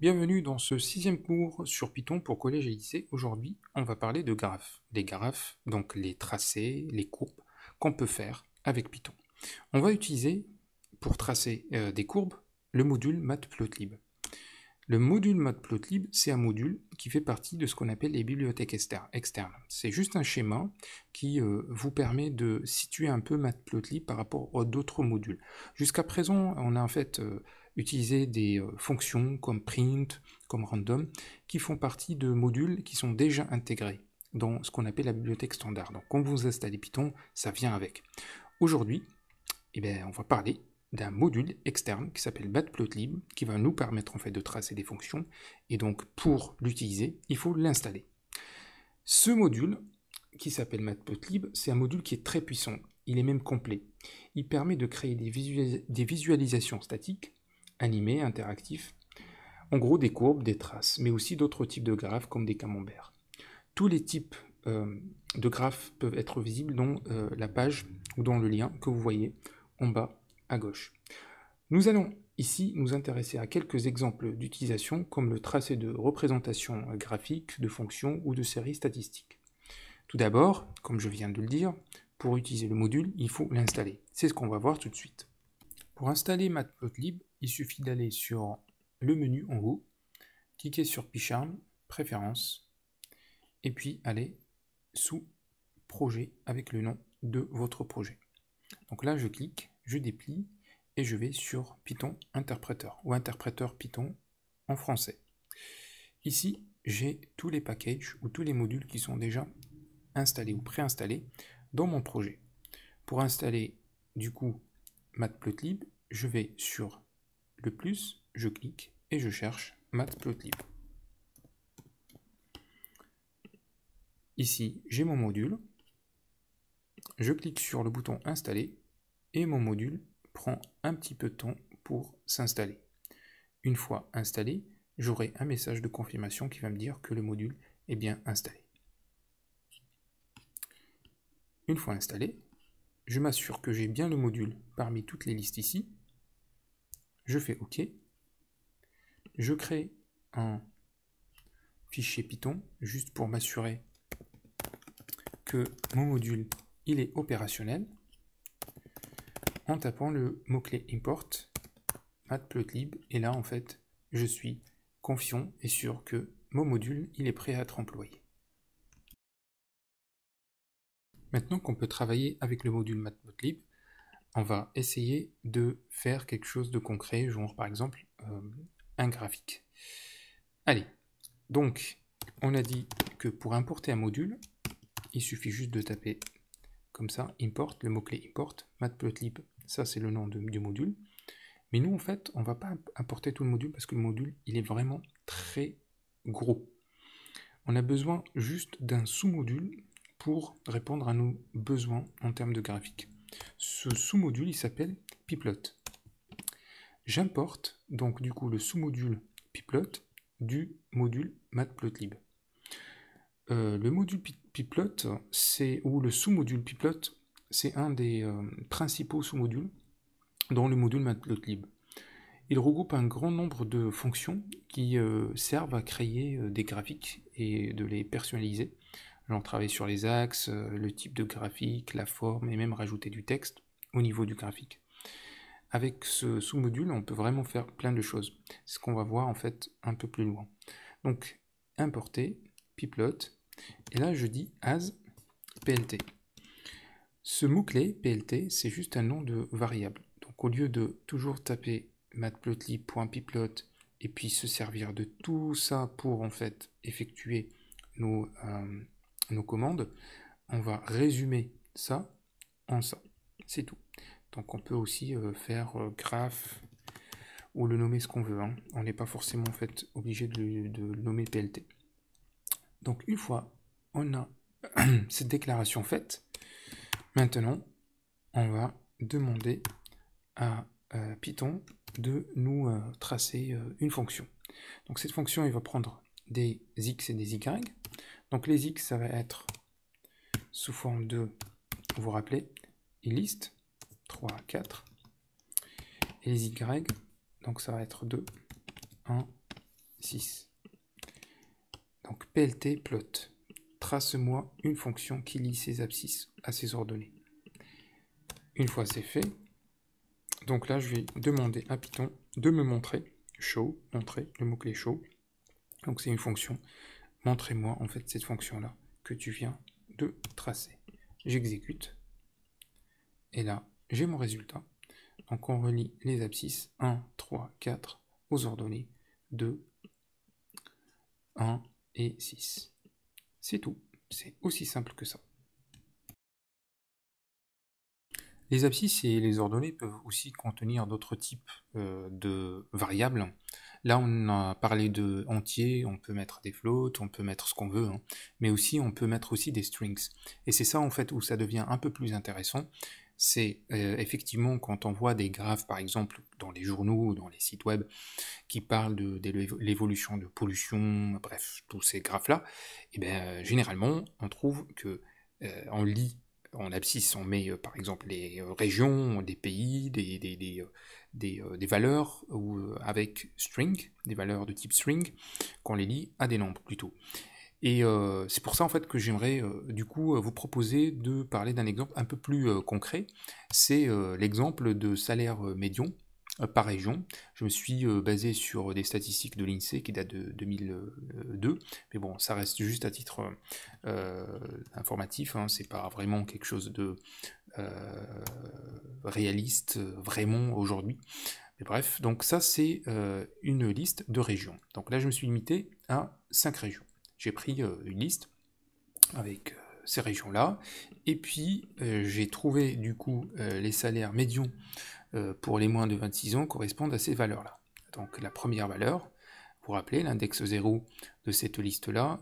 Bienvenue dans ce 6e cours sur Python pour collège et lycée. Aujourd'hui, on va parler de graphes. Les graphes, donc les tracés, les courbes qu'on peut faire avec Python. On va utiliser, pour tracer des courbes, le module Matplotlib. Le module Matplotlib, c'est un module qui fait partie de ce qu'on appelle les bibliothèques externes. C'est juste un schéma qui vous permet de situer un peu Matplotlib par rapport aux d'autres modules. Jusqu'à présent, on a en fait utilisé des fonctions comme print, comme random, qui font partie de modules qui sont déjà intégrés dans ce qu'on appelle la bibliothèque standard. Donc quand vous installez Python, ça vient avec. Aujourd'hui, on va parler d'un module externe qui s'appelle Matplotlib, qui va nous permettre en fait de tracer des fonctions, et donc pour l'utiliser, il faut l'installer. Ce module, qui s'appelle Matplotlib, c'est un module qui est très puissant, il est même complet. Il permet de créer des visualisations statiques, animées, interactives, en gros des courbes, des traces, mais aussi d'autres types de graphes comme des camemberts. Tous les types de graphes peuvent être visibles dans la page ou dans le lien que vous voyez en bas à gauche. Nous allons ici nous intéresser à quelques exemples d'utilisation comme le tracé de représentation graphique, de fonctions ou de séries statistiques. Tout d'abord, comme je viens de le dire, pour utiliser le module, il faut l'installer. C'est ce qu'on va voir tout de suite. Pour installer Matplotlib, il suffit d'aller sur le menu en haut, cliquer sur Picharm, Préférences, et puis aller sous Projet avec le nom de votre projet. Donc là, je clique, je déplie et je vais sur Python Interpréteur ou Interpréteur Python en français. Ici, j'ai tous les packages ou tous les modules qui sont déjà installés ou préinstallés dans mon projet. Pour installer du coup Matplotlib, je vais sur le plus, je clique et je cherche Matplotlib. Ici, j'ai mon module. Je clique sur le bouton installer et mon module prend un petit peu de temps pour s'installer. Une fois installé, j'aurai un message de confirmation qui va me dire que le module est bien installé. Une fois installé, je m'assure que j'ai bien le module parmi toutes les listes ici. Je fais OK. Je crée un fichier Python juste pour m'assurer que mon module il est opérationnel en tapant le mot-clé import matplotlib et là en fait je suis confiant et sûr que mon module il est prêt à être employé. Maintenant qu'on peut travailler avec le module Matplotlib, on va essayer de faire quelque chose de concret, genre par exemple un graphique. Allez, donc on a dit que pour importer un module, il suffit juste de taper comme ça, import, le mot-clé import, matplotlib, ça c'est le nom du module. Mais nous en fait, on ne va pas importer tout le module parce que le module, il est vraiment très gros. On a besoin juste d'un sous-module pour répondre à nos besoins en termes de graphique. Ce sous-module, il s'appelle pyplot. J'importe donc du coup le sous-module pyplot du module matplotlib. Le module pyplot, ou le sous-module pyplot, c'est un des principaux sous-modules dans le module matplotlib. Il regroupe un grand nombre de fonctions qui servent à créer des graphiques et de les personnaliser. On travaille sur les axes, le type de graphique, la forme et même rajouter du texte au niveau du graphique. Avec ce sous-module, on peut vraiment faire plein de choses. C'est ce qu'on va voir en fait un peu plus loin. Donc, importer, pyplot, et là je dis as plt. Ce mot-clé plt, c'est juste un nom de variable. Donc au lieu de toujours taper matplotlib.pyplot et puis se servir de tout ça pour en fait effectuer nos commandes, on va résumer ça en ça. C'est tout. Donc on peut aussi faire graph ou le nommer ce qu'on veut. Hein. On n'est pas forcément en fait obligé de le nommer plt. Donc une fois on a cette déclaration faite, maintenant on va demander à Python de nous tracer une fonction. Donc cette fonction, il va prendre des x et des y. Donc les x, ça va être sous forme de, vous vous rappelez, list 3, 4. Et les y, donc ça va être 2, 1, 6. Donc plt plot. Trace-moi une fonction qui lie ces abscisses à ces ordonnées. Une fois c'est fait, donc là je vais demander à Python de me montrer, show, montrer, le mot-clé show. Donc c'est une fonction, montrez-moi en fait cette fonction-là que tu viens de tracer. J'exécute, et là j'ai mon résultat. Donc on relie les abscisses 1, 3, 4 aux ordonnées 2, 1 et 6. C'est tout, c'est aussi simple que ça. Les abscisses et les ordonnées peuvent aussi contenir d'autres types de variables. Là, on a parlé de entiers, on peut mettre des floats, on peut mettre ce qu'on veut, hein, mais aussi on peut mettre aussi des strings. Et c'est ça en fait où ça devient un peu plus intéressant. C'est effectivement quand on voit des graphes, par exemple, dans les journaux, dans les sites web, qui parlent de l'évolution de pollution, bref, tous ces graphes-là, et bien généralement, on trouve que on lit en abscisse, on met par exemple les régions, des pays, des valeurs ou avec string, des valeurs de type string, qu'on les lie à des nombres plutôt. Et c'est pour ça en fait que j'aimerais du coup vous proposer de parler d'un exemple un peu plus concret. C'est l'exemple de salaire médian par région. Je me suis basé sur des statistiques de l'INSEE qui datent de 2002, mais bon, ça reste juste à titre informatif, hein, c'est pas vraiment quelque chose de réaliste vraiment aujourd'hui. Mais bref, donc ça c'est une liste de régions. Donc là je me suis limité à 5 régions. J'ai pris une liste avec ces régions-là, et puis j'ai trouvé du coup les salaires médians pour les moins de 26 ans correspondent à ces valeurs-là. Donc la première valeur, vous vous rappelez, l'index 0 de cette liste-là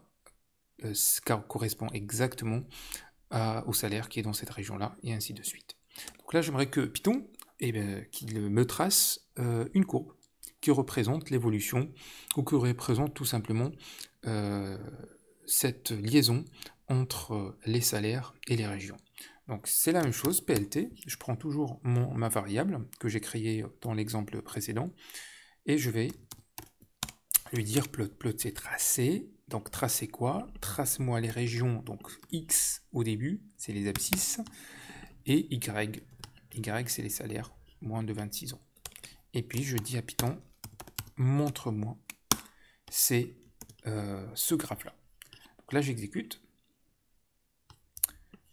correspond exactement au salaire qui est dans cette région-là, et ainsi de suite. Donc là, j'aimerais que Python, qu'il me trace une courbe qui représente l'évolution, ou qui représente tout simplement cette liaison entre les salaires et les régions. Donc c'est la même chose, PLT, je prends toujours ma variable que j'ai créée dans l'exemple précédent, et je vais lui dire plot. Plot c'est tracer, donc tracer quoi? Trace-moi les régions, donc X au début, c'est les abscisses, et Y, Y c'est les salaires, moins de 26 ans. Et puis je dis à Python, montre-moi ce graphe-là. Donc là j'exécute,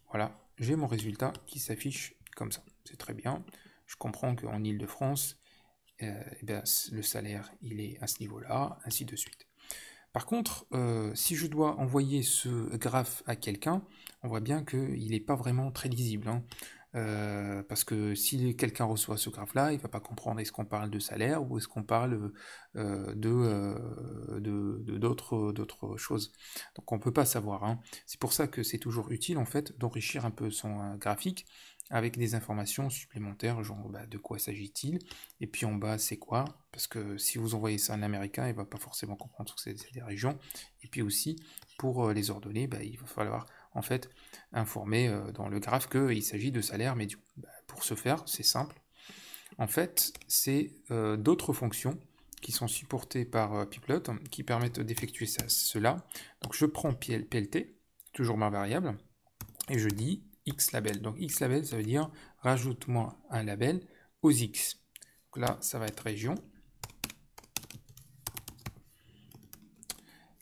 voilà, j'ai mon résultat qui s'affiche comme ça, c'est très bien. Je comprends qu'en Île-de-France, le salaire il est à ce niveau-là, ainsi de suite. Par contre, si je dois envoyer ce graphe à quelqu'un, on voit bien qu'il n'est pas vraiment très lisible, hein. Parce que si quelqu'un reçoit ce graphe-là, il ne va pas comprendre est-ce qu'on parle de salaire ou est-ce qu'on parle d'autres choses. Donc on ne peut pas savoir, hein. C'est pour ça que c'est toujours utile en fait d'enrichir un peu son graphique avec des informations supplémentaires, genre de quoi s'agit-il, et puis en bas c'est quoi, parce que si vous envoyez ça à un Américain, il ne va pas forcément comprendre que c'est des régions, et puis aussi pour les ordonnées, il va falloir en fait informer dans le graphe qu'il s'agit de salaire médian. Pour ce faire, c'est simple, en fait c'est d'autres fonctions qui sont supportées par Pyplot, qui permettent d'effectuer cela. Donc je prends PLT, toujours ma variable, et je dis xlabel. Donc xlabel, ça veut dire rajoute-moi un label aux x. Donc là, ça va être région.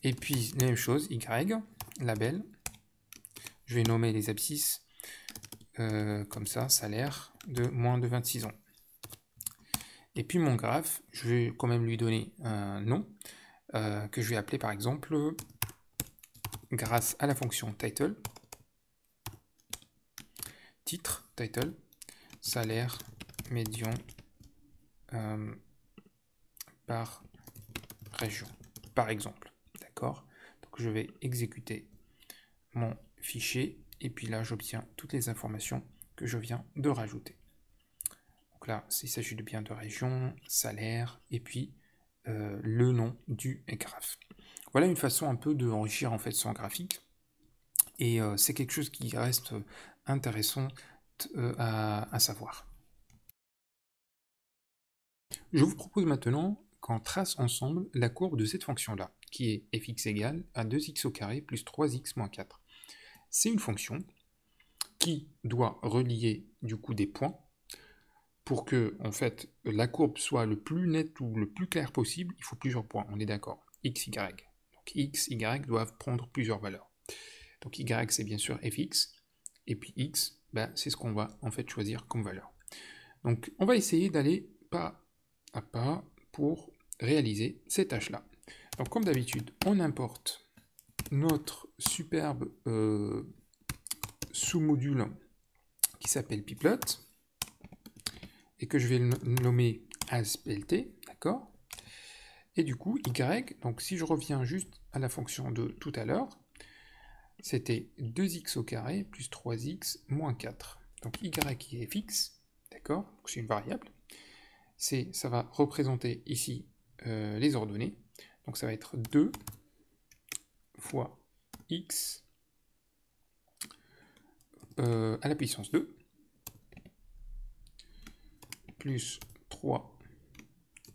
Et puis, la même chose, y, label. Je vais nommer les abscisses comme ça, salaire de moins de 26 ans. Et puis mon graphe, je vais quand même lui donner un nom que je vais appeler par exemple grâce à la fonction title. Titre, title, salaire médian par région, par exemple. D'accord? Donc je vais exécuter mon fichier et puis là j'obtiens toutes les informations que je viens de rajouter. Donc là, il s'agit de bien de région, salaire et puis le nom du graphe. Voilà une façon un peu d'enrichir en fait son graphique. Et c'est quelque chose qui reste intéressant à savoir. Je vous propose maintenant qu'on trace ensemble la courbe de cette fonction-là, qui est fx égale à 2x au carré plus 3x moins 4. C'est une fonction qui doit relier du coup des points pour que en fait la courbe soit le plus net ou le plus clair possible. Il faut plusieurs points, on est d'accord. X, y. Donc x, y doivent prendre plusieurs valeurs. Donc y c'est bien sûr fx, et puis x, c'est ce qu'on va en fait choisir comme valeur. Donc on va essayer d'aller pas à pas pour réaliser ces tâches-là. Donc comme d'habitude, on importe notre superbe sous-module qui s'appelle Pplot, et que je vais le nommer asPLT, d'accord? Et du coup, y, donc si je reviens juste à la fonction de tout à l'heure, c'était 2x au carré plus 3x moins 4. Donc y qui est fixe, d'accord? C'est une variable. Ça va représenter ici les ordonnées. Donc ça va être 2 fois x à la puissance 2 plus 3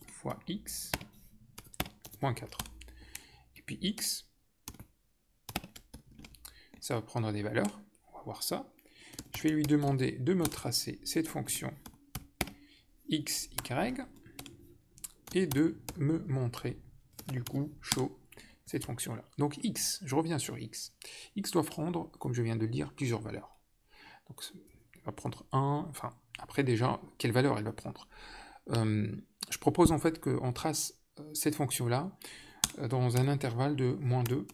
fois x moins 4. Et puis x, ça va prendre des valeurs. On va voir ça. Je vais lui demander de me tracer cette fonction x, y et de me montrer du coup show cette fonction-là. Donc x, je reviens sur x. X doit prendre, comme je viens de le dire, plusieurs valeurs. Donc elle va prendre 1, enfin, après déjà, quelle valeur elle va prendre je propose en fait qu'on trace cette fonction-là dans un intervalle de moins 2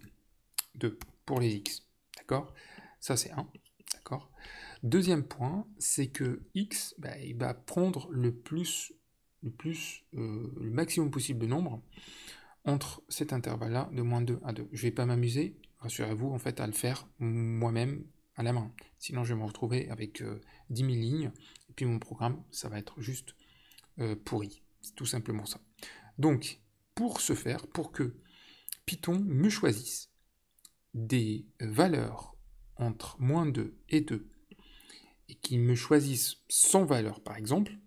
pour les x. D'accord? Ça c'est 1. D'accord? Deuxième point, c'est que x, il va prendre le maximum possible de nombres entre cet intervalle-là de moins 2 à 2. Je ne vais pas m'amuser, rassurez-vous, en fait, à le faire moi-même à la main. Sinon, je vais me retrouver avec 10 000 lignes, et puis mon programme, ça va être juste pourri. C'est tout simplement ça. Donc, pour ce faire, pour que Python me choisisse des valeurs entre moins 2 et 2, et qu'il me choisisse 100 valeurs, par exemple,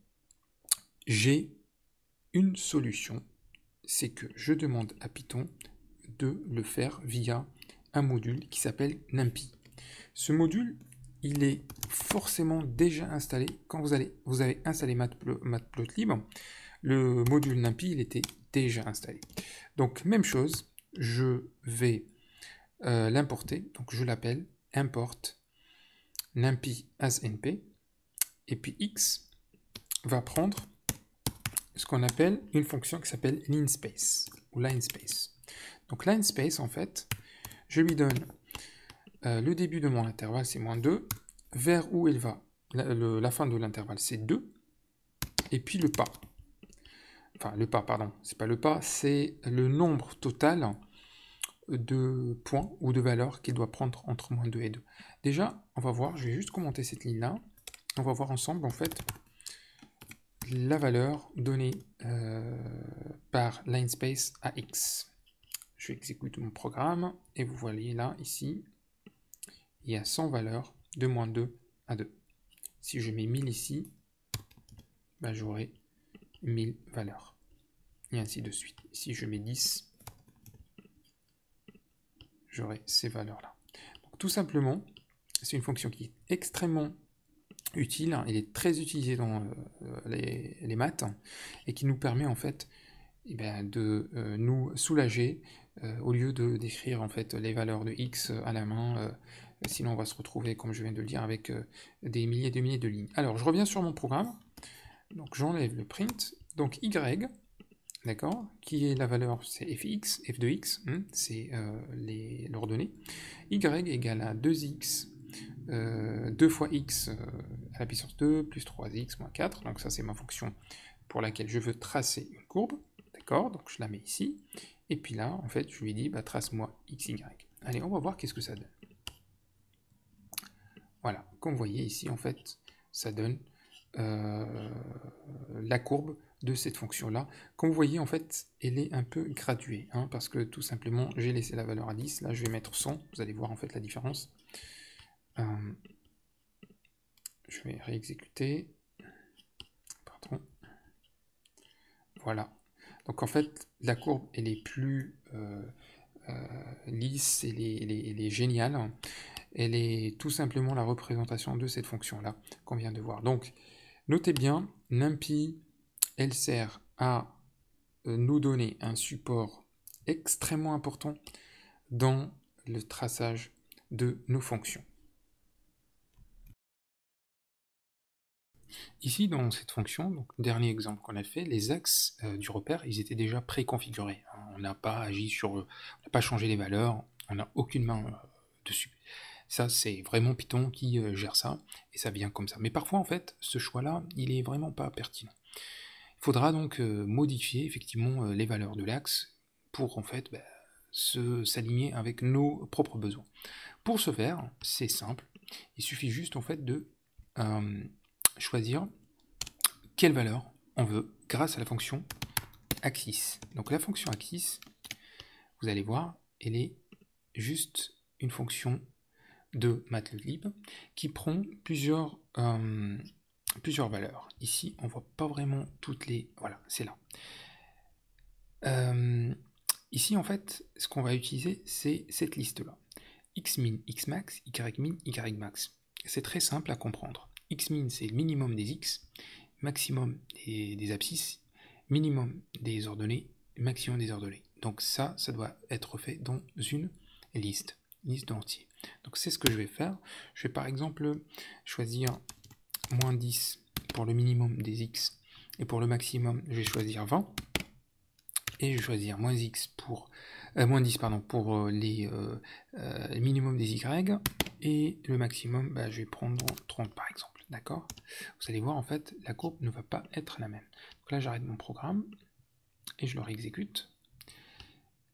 j'ai une solution, c'est que je demande à Python de le faire via un module qui s'appelle NumPy. Ce module, il est forcément déjà installé. Quand vous avez installé Matplotlib, le module NumPy, il était déjà installé. Donc, même chose, je vais l'importer. Donc, je l'appelle import NumPy as np. Et puis x va prendre ce qu'on appelle une fonction qui s'appelle linspace ou linspace. Donc linspace, en fait, je lui donne le début de mon intervalle, c'est moins 2, vers où il va. La fin de l'intervalle, c'est 2, et puis le pas. Enfin, le pas, pardon, c'est pas le pas, c'est le nombre total de points ou de valeurs qu'il doit prendre entre moins 2 et 2. Déjà, on va voir, je vais juste commenter cette ligne-là. On va voir ensemble, en fait, la valeur donnée par linspace à x. Je exécute mon programme et vous voyez là, ici, il y a 100 valeurs de moins 2 à 2. Si je mets 1000 ici, j'aurai 1000 valeurs. Et ainsi de suite. Si je mets 10, j'aurai ces valeurs-là. Donc tout simplement, c'est une fonction qui est extrêmement utile, elle est très utilisée dans les maths, et qui nous permet en fait de nous soulager au lieu de d'écrire en fait les valeurs de x à la main, sinon on va se retrouver, comme je viens de le dire, avec des milliers et des milliers de lignes. Alors je reviens sur mon programme, donc j'enlève le print, donc y, d'accord, qui est la valeur, c'est fx, f de x, c'est l'ordonnée, y égale à 2x 2 fois x à la puissance 2 plus 3x moins 4, donc ça c'est ma fonction pour laquelle je veux tracer une courbe, d'accord, donc je la mets ici, et puis là en fait je lui dis trace-moi x, y. Allez, on va voir qu'est-ce que ça donne. Voilà, comme vous voyez ici en fait ça donne la courbe de cette fonction là. Comme vous voyez en fait elle est un peu graduée, parce que tout simplement j'ai laissé la valeur à 10, là je vais mettre 100, vous allez voir en fait la différence. Je vais réexécuter. Pardon. Voilà. Donc en fait, la courbe, elle est plus lisse, elle est géniale. Elle est tout simplement la représentation de cette fonction-là qu'on vient de voir. Donc, notez bien, NumPy, elle sert à nous donner un support extrêmement important dans le traçage de nos fonctions. Ici, dans cette fonction, donc dernier exemple qu'on a fait, les axes du repère, ils étaient déjà préconfigurés. On n'a pas agi sur, on n'a pas changé les valeurs, on n'a aucune main dessus. Ça, c'est vraiment Python qui gère ça, et ça vient comme ça. Mais parfois, en fait, ce choix-là, il est vraiment pas pertinent. Il faudra donc modifier effectivement les valeurs de l'axe pour en fait s'aligner avec nos propres besoins. Pour ce faire, c'est simple. Il suffit juste en fait de choisir quelle valeur on veut grâce à la fonction axis. Donc la fonction axis, vous allez voir, elle est juste une fonction de Matplotlib qui prend plusieurs valeurs. Ici, on voit pas vraiment toutes les... Voilà, c'est là. Ici, en fait, ce qu'on va utiliser, c'est cette liste-là. Xmin, Xmax, Ymin, Ymax. C'est très simple à comprendre. Xmin, c'est le minimum des X, maximum des abscisses, minimum des ordonnées, maximum des ordonnées. Donc ça doit être fait dans une liste d'entiers. Donc c'est ce que je vais faire. Je vais par exemple choisir moins 10 pour le minimum des X, et pour le maximum, je vais choisir 20. Et je vais choisir moins x pour moins 10 pardon, pour les minimum des y, et le maximum, je vais prendre 30 par exemple, d'accord? Vous allez voir, en fait, la courbe ne va pas être la même. Donc là, j'arrête mon programme, et je le réexécute,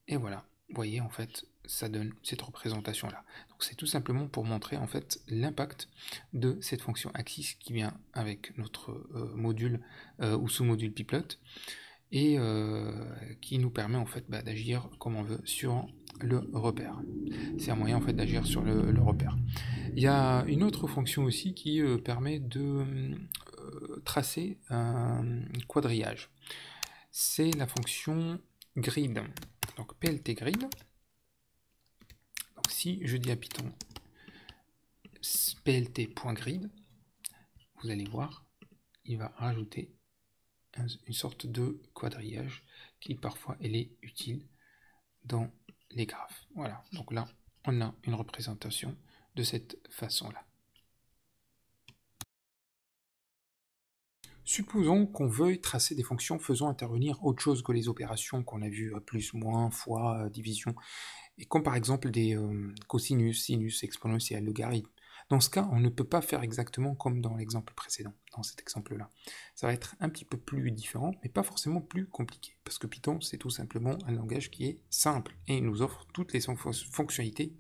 et voilà, vous voyez, en fait, ça donne cette représentation-là. Donc c'est tout simplement pour montrer, en fait, l'impact de cette fonction axis qui vient avec notre module ou sous-module Pyplot, et qui nous permet en fait d'agir comme on veut sur le repère. C'est un moyen en fait d'agir sur le repère. Il y a une autre fonction aussi qui permet de tracer un quadrillage. C'est la fonction grid. Donc plt grid. Donc si je dis à Python plt.grid, vous allez voir, il va rajouter une sorte de quadrillage qui parfois elle est utile dans les graphes. Voilà, donc là on a une représentation de cette façon-là. Supposons qu'on veuille tracer des fonctions faisant intervenir autre chose que les opérations qu'on a vues, plus, moins, fois, division, et comme par exemple des cosinus, sinus, exponentiels, logarithmes. Dans ce cas, on ne peut pas faire exactement comme dans l'exemple précédent, dans cet exemple-là. Ça va être un petit peu plus différent, mais pas forcément plus compliqué, parce que Python, c'est tout simplement un langage qui est simple, et il nous offre toutes les fonctionnalités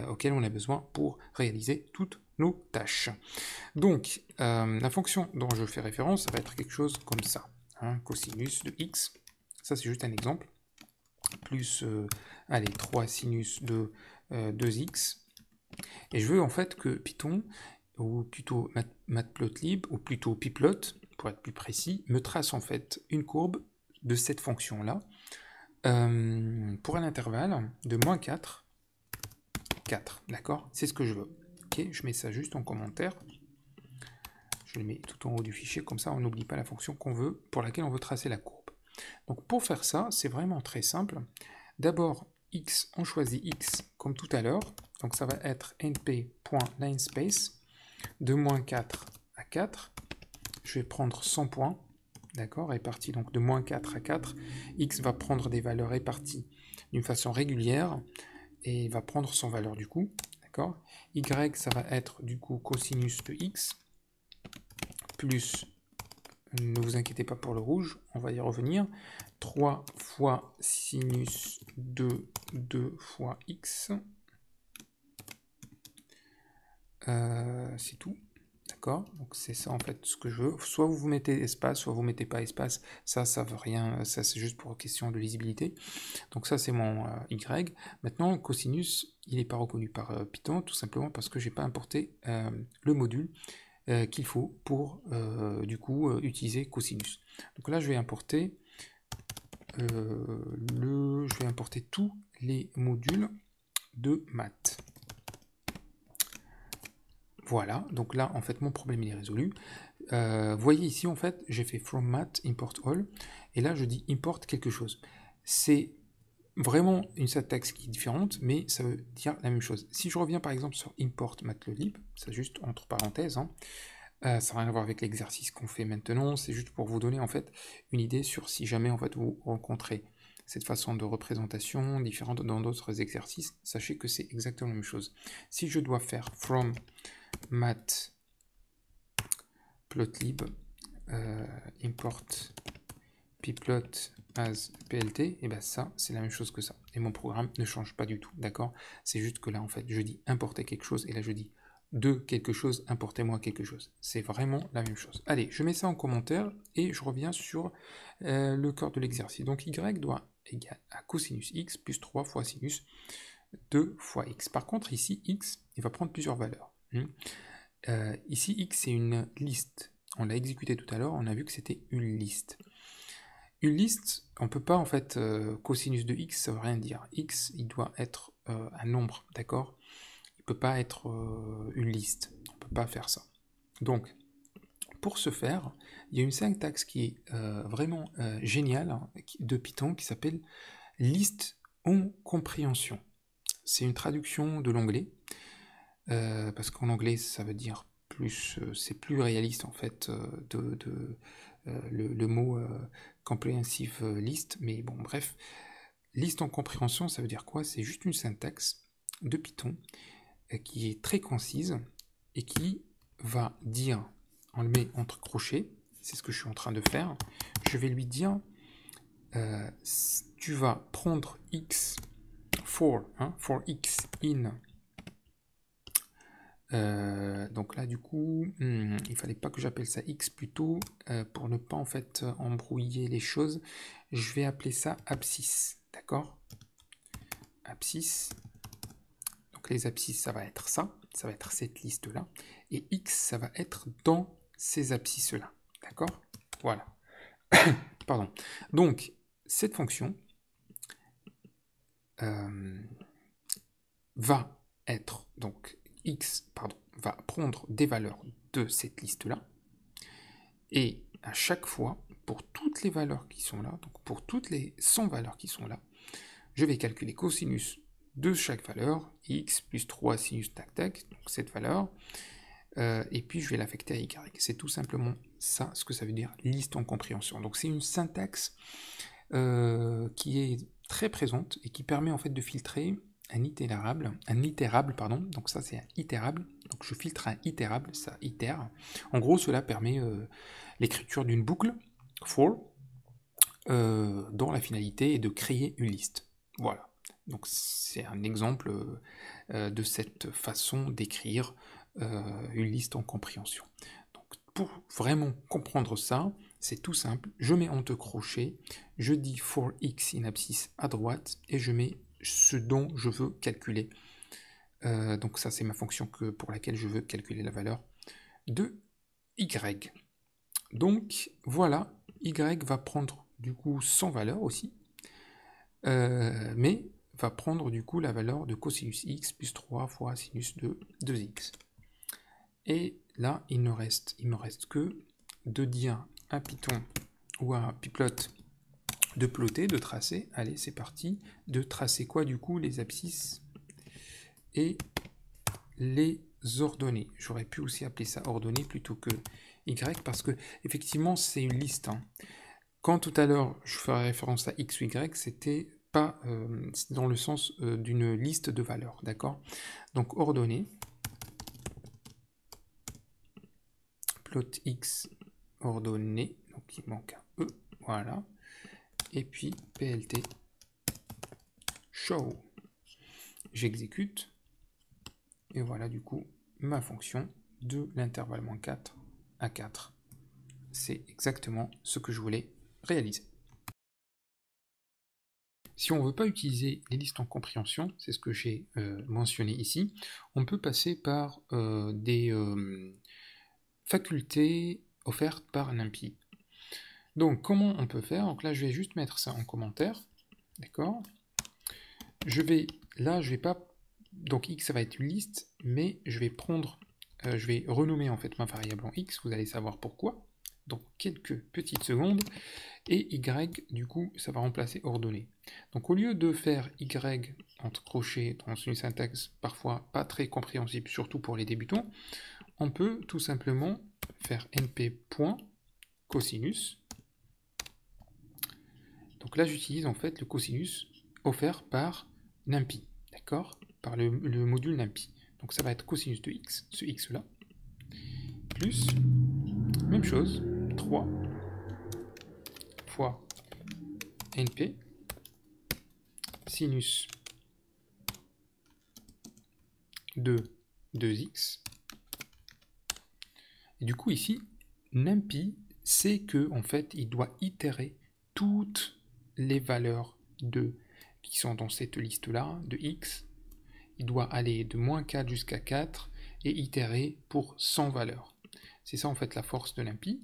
auxquelles on a besoin pour réaliser toutes nos tâches. Donc, la fonction dont je fais référence, ça va être quelque chose comme ça. Cosinus de x, ça c'est juste un exemple, plus, allez, 3 sinus de 2x, et je veux en fait que Python, ou plutôt Matplotlib, ou plutôt Pyplot, pour être plus précis, me trace en fait une courbe de cette fonction-là, pour un intervalle de moins 4, 4, d'accord? C'est ce que je veux. Ok, je mets ça juste en commentaire. Je le mets tout en haut du fichier, comme ça on n'oublie pas la fonction qu'on veut, pour laquelle on veut tracer la courbe. Donc pour faire ça, c'est vraiment très simple. D'abord, x, on choisit x comme tout à l'heure, donc ça va être np.linespace, de moins 4 à 4, je vais prendre 100 points, d'accord, répartis donc de moins 4 à 4, x va prendre des valeurs réparties d'une façon régulière, et va prendre son valeur du coup, d'accord, y, ça va être du coup cosinus de x, plus, ne vous inquiétez pas pour le rouge, on va y revenir, 3 fois sinus de 2 fois x, c'est tout, d'accord? Donc c'est ça en fait ce que je veux, soit vous mettez espace, soit vous mettez pas espace, ça veut rien, ça c'est juste pour question de lisibilité, donc ça c'est mon y. Maintenant cosinus, il n'est pas reconnu par Python, tout simplement parce que j'ai pas importé le module qu'il faut pour du coup utiliser cosinus. Donc là je vais importer je vais importer tous les modules de maths. Voilà, donc là, en fait, mon problème il est résolu. Vous voyez ici, en fait, j'ai fait from math import all, et là, je dis import quelque chose. C'est vraiment une syntaxe qui est différente, mais ça veut dire la même chose. Si je reviens par exemple sur import matplotlib, c'est juste entre parenthèses, hein, ça n'a rien à voir avec l'exercice qu'on fait maintenant, c'est juste pour vous donner en fait une idée sur si jamais en fait vous rencontrez cette façon de représentation différente dans d'autres exercices, sachez que c'est exactement la même chose. Si je dois faire from matplotlib import pplot as plt, et bien ça, c'est la même chose que ça. Et mon programme ne change pas du tout, d'accord? C'est juste que là, en fait, je dis importer quelque chose, et là, je dis de quelque chose, importez-moi quelque chose. C'est vraiment la même chose. Allez, je mets ça en commentaire, et je reviens sur le cœur de l'exercice. Donc, y doit égal à cosinus x plus 3 fois sinus 2 fois x. Par contre, ici, x, il va prendre plusieurs valeurs. Ici, x, c'est une liste. On l'a exécuté tout à l'heure, on a vu que c'était une liste. Une liste, on ne peut pas en fait, cosinus de x, ça ne veut rien dire. X, il doit être un nombre, d'accord? Il ne peut pas être une liste. On ne peut pas faire ça. Donc, pour ce faire, il y a une syntaxe qui est vraiment géniale hein, de Python qui s'appelle liste en compréhension. C'est une traduction de l'anglais, parce qu'en anglais, ça veut dire plus, c'est plus réaliste en fait le mot comprehensive list, mais bon, bref. Liste en compréhension, ça veut dire quoi? C'est juste une syntaxe de Python qui est très concise et qui va dire, on le met entre crochets, c'est ce que je suis en train de faire, je vais lui dire, tu vas prendre x for x in... donc là du coup, il fallait pas que j'appelle ça x plutôt, pour ne pas en fait embrouiller les choses, je vais appeler ça abscisse, d'accord? Abscisse, donc les abscisses ça va être ça va être cette liste là, et x ça va être dans ces abscisses là, d'accord? Voilà. Pardon. Donc cette fonction va être, donc x, pardon, va prendre des valeurs de cette liste-là, et à chaque fois, pour toutes les valeurs qui sont là, donc pour toutes les 100 valeurs qui sont là, je vais calculer cosinus de chaque valeur, x plus 3 sinus tac tac, donc cette valeur, et puis je vais l'affecter à y. C'est tout simplement ça, ce que ça veut dire liste en compréhension. Donc c'est une syntaxe qui est très présente et qui permet en fait de filtrer un itérable, pardon, donc ça c'est un itérable, donc je filtre un itérable, ça itère. En gros, cela permet l'écriture d'une boucle for, dont la finalité est de créer une liste. Voilà, donc c'est un exemple de cette façon d'écrire une liste en compréhension. Donc pour vraiment comprendre ça, c'est tout simple, je mets entre crochets, je dis for x in abscisse à droite, et je mets ce dont je veux calculer. Donc ça c'est ma fonction pour laquelle je veux calculer la valeur de y. Donc voilà, y va prendre du coup 100 valeurs aussi, mais va prendre du coup la valeur de cosinus x plus 3 fois sinus de 2x. Et là, il me reste que de dire à Python ou à Pyplot de plotter, de tracer. Allez, c'est parti. De tracer quoi du coup? Les abscisses et les ordonnées. J'aurais pu aussi appeler ça ordonnées plutôt que y, parce que effectivement c'est une liste. Hein. Quand tout à l'heure je ferai référence à x ou y, c'était pas dans le sens d'une liste de valeurs, d'accord? Donc ordonnées, plot x ordonnée, donc il manque un e, voilà, et puis plt show. J'exécute, et voilà du coup ma fonction de l'intervalle -4 à 4. C'est exactement ce que je voulais réaliser. Si on ne veut pas utiliser les listes en compréhension, c'est ce que j'ai mentionné ici, on peut passer par des facultés offertes par NumPy. Donc, comment on peut faire? Donc là, je vais juste mettre ça en commentaire, d'accord? Là, je vais pas, donc x, ça va être une liste, mais je vais je vais renommer en fait ma variable en x, vous allez savoir pourquoi, dans quelques petites secondes, et y, du coup, ça va remplacer ordonnée. Donc au lieu de faire y entre crochets dans une syntaxe parfois pas très compréhensible, surtout pour les débutants, on peut tout simplement faire np.cosinus. Donc là, j'utilise en fait le cosinus offert par NumPy, d'accord? Par le module NumPy. Donc ça va être cosinus de x, ce x là, plus, même chose, 3 fois np, sinus de 2x. Et du coup ici, NumPy sait que en fait, il doit itérer toutes les valeurs qui sont dans cette liste-là, de x. Il doit aller de moins 4 jusqu'à 4 et itérer pour 100 valeurs. C'est ça en fait la force de NumPy.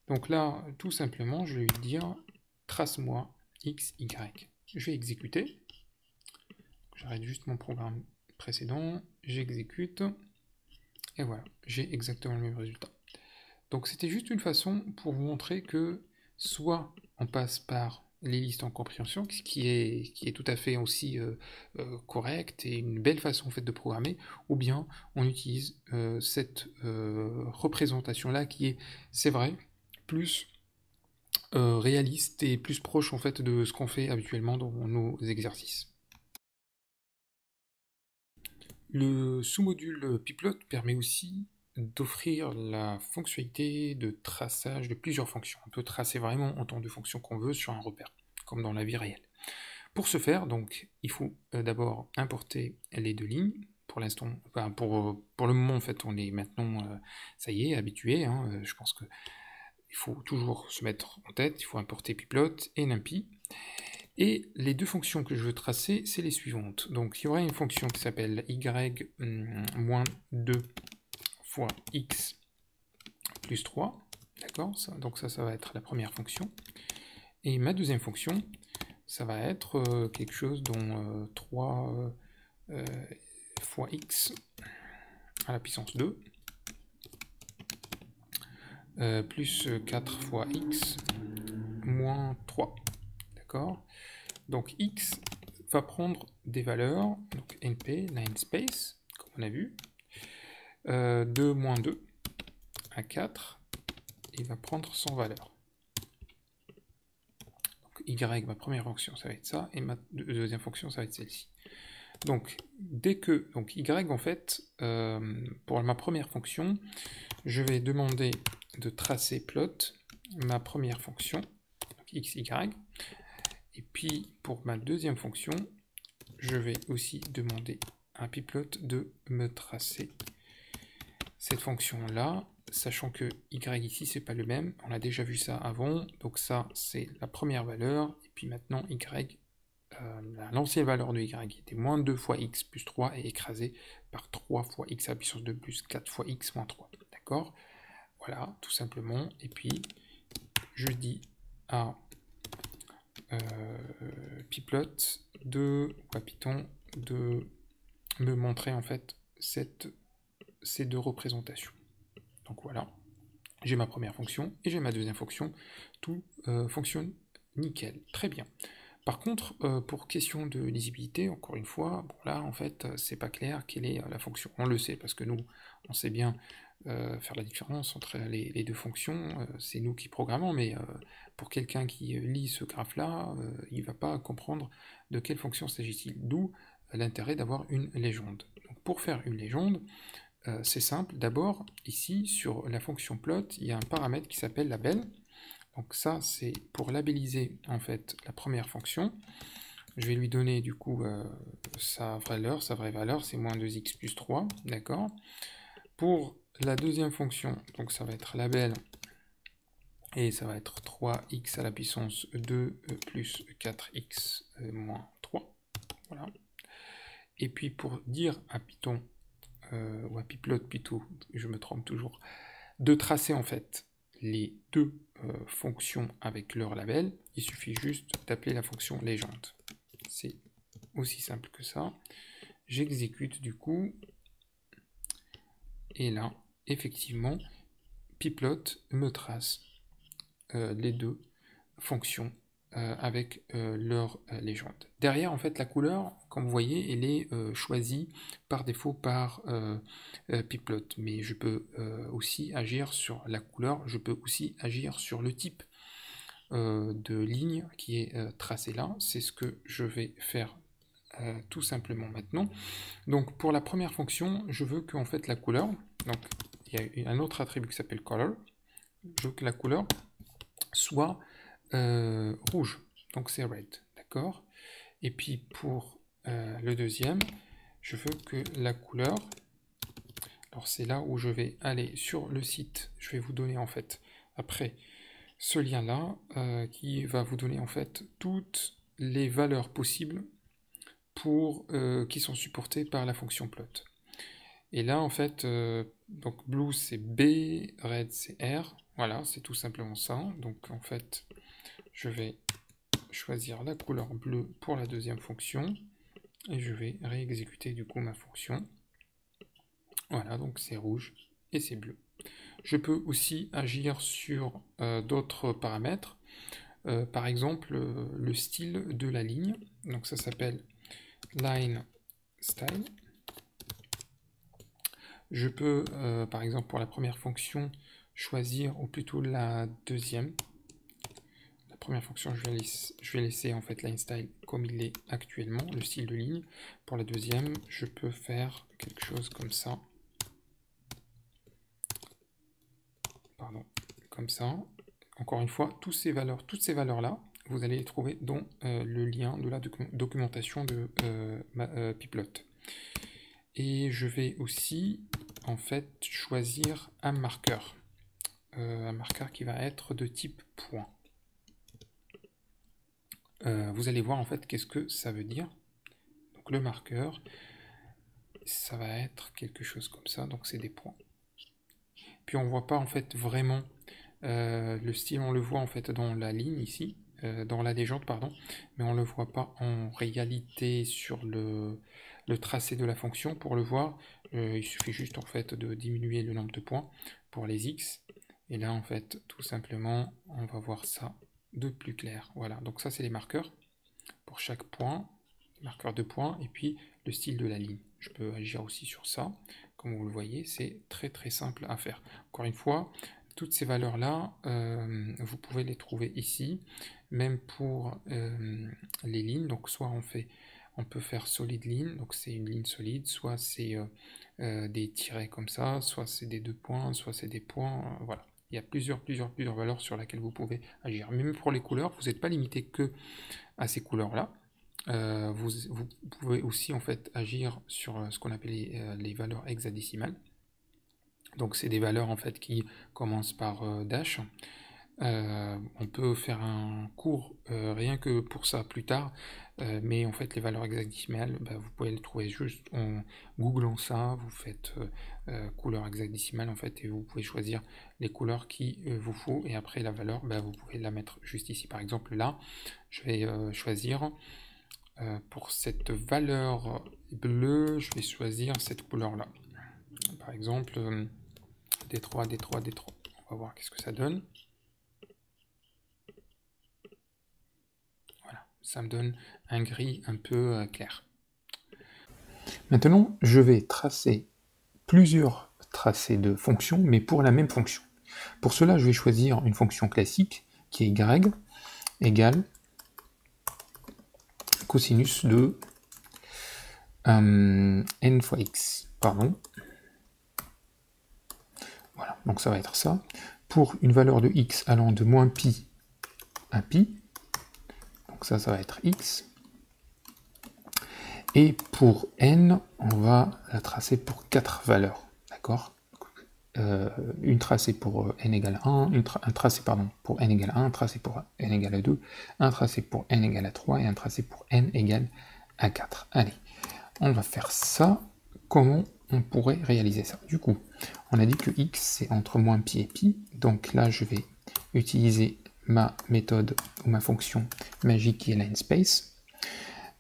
Donc là, tout simplement, je vais lui dire trace-moi x, y. Je vais exécuter. J'arrête juste mon programme précédent, j'exécute, et voilà, j'ai exactement le même résultat. Donc c'était juste une façon pour vous montrer que soit on passe par les listes en compréhension, ce qui est tout à fait aussi correct et une belle façon en fait de programmer, ou bien on utilise cette représentation-là qui est, c'est vrai, plus réaliste et plus proche en fait de ce qu'on fait habituellement dans nos exercices. Le sous-module Pyplot permet aussi d'offrir la fonctionnalité de traçage de plusieurs fonctions. On peut tracer vraiment autant de fonctions qu'on veut sur un repère, comme dans la vie réelle. Pour ce faire, donc, il faut d'abord importer les deux lignes. Pour l'instant, enfin, pour le moment, en fait, on est maintenant, ça y est, habitué. Hein, je pense qu'il faut toujours se mettre en tête, il faut importer Pyplot et NumPy. Et les deux fonctions que je veux tracer, c'est les suivantes. Donc il y aura une fonction qui s'appelle y-2 fois x plus 3. D'accord? Donc ça va être la première fonction. Et ma deuxième fonction, ça va être quelque chose dont 3 fois x à la puissance 2 plus 4 fois x moins 3. D'accord? Donc x va prendre des valeurs, donc np, namespace, comme on a vu, de moins 2 à 4, il va prendre 100 valeurs. Donc y, ma première fonction, ça va être ça, et ma deuxième fonction, ça va être celle-ci. Donc, donc y, en fait, pour ma première fonction, je vais demander de tracer plot ma première fonction, donc x, y, et puis pour ma deuxième fonction, je vais aussi demander à Pyplot de me tracer cette fonction-là, sachant que y ici, c'est pas le même, on a déjà vu ça avant, donc ça, c'est la première valeur, et puis maintenant, y, l'ancienne valeur de y qui était moins 2 fois x plus 3 est écrasée par 3 fois x à la puissance 2 plus 4 fois x moins 3, d'accord? Voilà, tout simplement, et puis, je dis à Pyplot ou à Python de me montrer en fait ces deux représentations. Donc voilà, j'ai ma première fonction et j'ai ma deuxième fonction, tout fonctionne nickel, très bien. Par contre, pour question de lisibilité, encore une fois, bon là en fait c'est pas clair quelle est la fonction. On le sait parce que nous on sait bien faire la différence entre les deux fonctions, c'est nous qui programmons, mais pour quelqu'un qui lit ce graphe-là, il ne va pas comprendre de quelle fonction s'agit-il. D'où l'intérêt d'avoir une légende. Donc pour faire une légende, c'est simple. D'abord, ici, sur la fonction plot, il y a un paramètre qui s'appelle label. Donc ça, c'est pour labelliser en fait la première fonction. Je vais lui donner du coup sa vraie valeur, c'est moins 2x plus 3, d'accord. Pour la deuxième fonction, donc ça va être label, et ça va être 3x à la puissance 2 plus 4x moins 3, voilà. Et puis pour dire à Python, ou à Pyplot plutôt, je me trompe toujours, de tracer en fait les deux fonctions avec leur label, il suffit juste d'appeler la fonction légende. C'est aussi simple que ça. J'exécute du coup, et là, effectivement, Pyplot me trace les deux fonctions avec leur légende. Derrière, en fait, la couleur, comme vous voyez, elle est choisie par défaut par Pyplot. Mais je peux aussi agir sur la couleur, je peux aussi agir sur le type de ligne qui est tracé là. C'est ce que je vais faire tout simplement maintenant. Donc pour la première fonction, je veux que en fait la couleur, donc il y a un autre attribut qui s'appelle color, je veux que la couleur soit rouge, donc c'est red, d'accord. Et puis pour le deuxième, je veux que la couleur, alors c'est là où je vais aller sur le site, je vais vous donner en fait après ce lien là qui va vous donner en fait toutes les valeurs possibles pour qui sont supportées par la fonction plot. Et là en fait donc blue c'est B, red c'est R, voilà, c'est tout simplement ça. Donc en fait je vais choisir la couleur bleue pour la deuxième fonction et je vais réexécuter du coup ma fonction. Voilà, donc c'est rouge et c'est bleu. Je peux aussi agir sur d'autres paramètres, par exemple le style de la ligne, donc ça s'appelle line style. Je peux par exemple pour la première fonction choisir, ou plutôt la deuxième. La première fonction, je vais laisser en fait line style comme il est actuellement, le style de ligne. Pour la deuxième, je peux faire quelque chose comme ça. Pardon, comme ça. Encore une fois, toutes ces valeurs-là, vous allez les trouver dans le lien de la documentation de Pyplot. Et je vais aussi en fait choisir un marqueur qui va être de type point. Vous allez voir en fait qu'est-ce que ça veut dire. Donc le marqueur, ça va être quelque chose comme ça, donc c'est des points. Puis on voit pas en fait vraiment le style, on le voit en fait dans la ligne ici, dans la légende pardon, mais on le voit pas en réalité sur le tracé de la fonction. Pour le voir, il suffit juste en fait de diminuer le nombre de points pour les X, et là en fait tout simplement on va voir ça de plus clair. Voilà, donc ça c'est les marqueurs pour chaque point, marqueur de points, et puis le style de la ligne. Je peux agir aussi sur ça, comme vous le voyez, c'est très très simple à faire. Encore une fois, toutes ces valeurs là, vous pouvez les trouver ici, même pour les lignes. Donc soit on peut faire solid line, donc c'est une ligne solide, soit c'est des tirets comme ça, soit c'est des 2 points, soit c'est des points, voilà. Il y a plusieurs valeurs sur lesquelles vous pouvez agir. Même pour les couleurs, vous n'êtes pas limité que à ces couleurs-là. Vous pouvez aussi en fait agir sur ce qu'on appelle les valeurs hexadécimales. Donc c'est des valeurs en fait qui commencent par dash. On peut faire un cours rien que pour ça plus tard, mais en fait les valeurs hexadécimales, vous pouvez les trouver juste en googlant ça, vous faites couleur hexadécimale en fait, et vous pouvez choisir les couleurs qui vous faut, et après la valeur, vous pouvez la mettre juste ici. Par exemple là, je vais choisir pour cette valeur bleue, je vais choisir cette couleur là. Par exemple D3, D3, D3. On va voir qu'est-ce que ça donne. Voilà, ça me donne un gris un peu clair. Maintenant, je vais tracer plusieurs tracés de fonctions, mais pour la même fonction. Pour cela, je vais choisir une fonction classique qui est y égale cosinus de n fois x. Pardon. Voilà, donc ça va être ça. Pour une valeur de x allant de moins pi à pi, donc ça va être x. Et pour n, on va la tracer pour 4 valeurs, d'accord. Une tracée pour n égale 1, un tracé pour n égale 1, un tracé pour n égale 2, un tracé pour n égale 3 et un tracé pour n égale à 4. Allez, on va faire ça. Comment on pourrait réaliser ça? Du coup, on a dit que x c'est entre moins pi et pi, donc là je vais utiliser ma méthode ou ma fonction magique qui est linspace.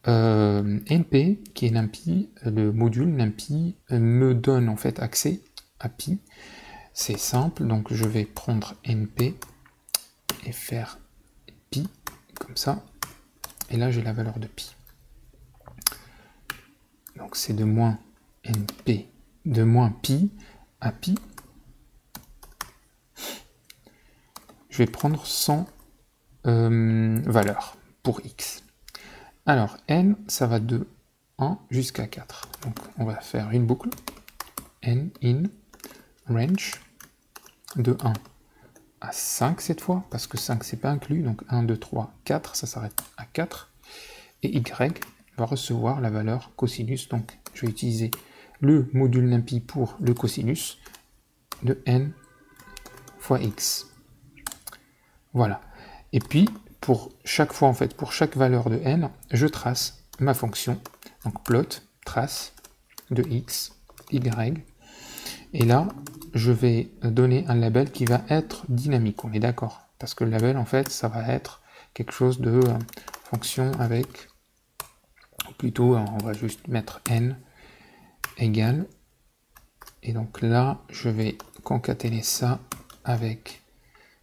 np qui est numpy, le module numpy me donne en fait accès à pi. C'est simple, donc je vais prendre np et faire pi comme ça, et là j'ai la valeur de pi. Donc c'est de moins np, de moins pi à pi. Je vais prendre 100 valeurs pour x. Alors n, ça va de 1 jusqu'à 4. Donc on va faire une boucle, n in range, de 1 à 5 cette fois, parce que 5 c'est pas inclus, donc 1, 2, 3, 4, ça s'arrête à 4. Et y va recevoir la valeur cosinus, donc je vais utiliser le module numpy pour le cosinus de n fois x. Voilà. Et puis, pour chaque fois, en fait, pour chaque valeur de n, je trace ma fonction. Donc, plot, trace de x, y. Et là, je vais donner un label qui va être dynamique. On est d'accord? Parce que le label, en fait, ça va être quelque chose de fonction avec... Plutôt, on va juste mettre n égale. Et donc là, je vais concaténer ça avec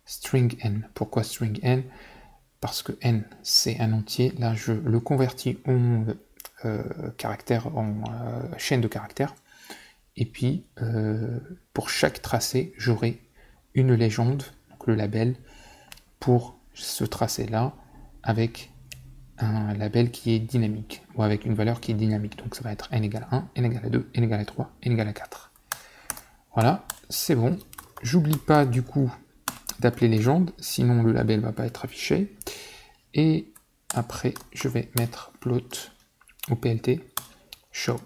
string n. Pourquoi string n? Parce que n, c'est un entier. Là, je le convertis en caractère, en chaîne de caractères. Et puis, pour chaque tracé, j'aurai une légende, donc le label, pour ce tracé-là, avec un label qui est dynamique, ou avec une valeur qui est dynamique. Donc ça va être n égale 1, n égale 2, n égale 3, n égale 4. Voilà, c'est bon. J'oublie pas du coup d'appeler légende, sinon le label ne va pas être affiché. Et après, je vais mettre plot ou plt show.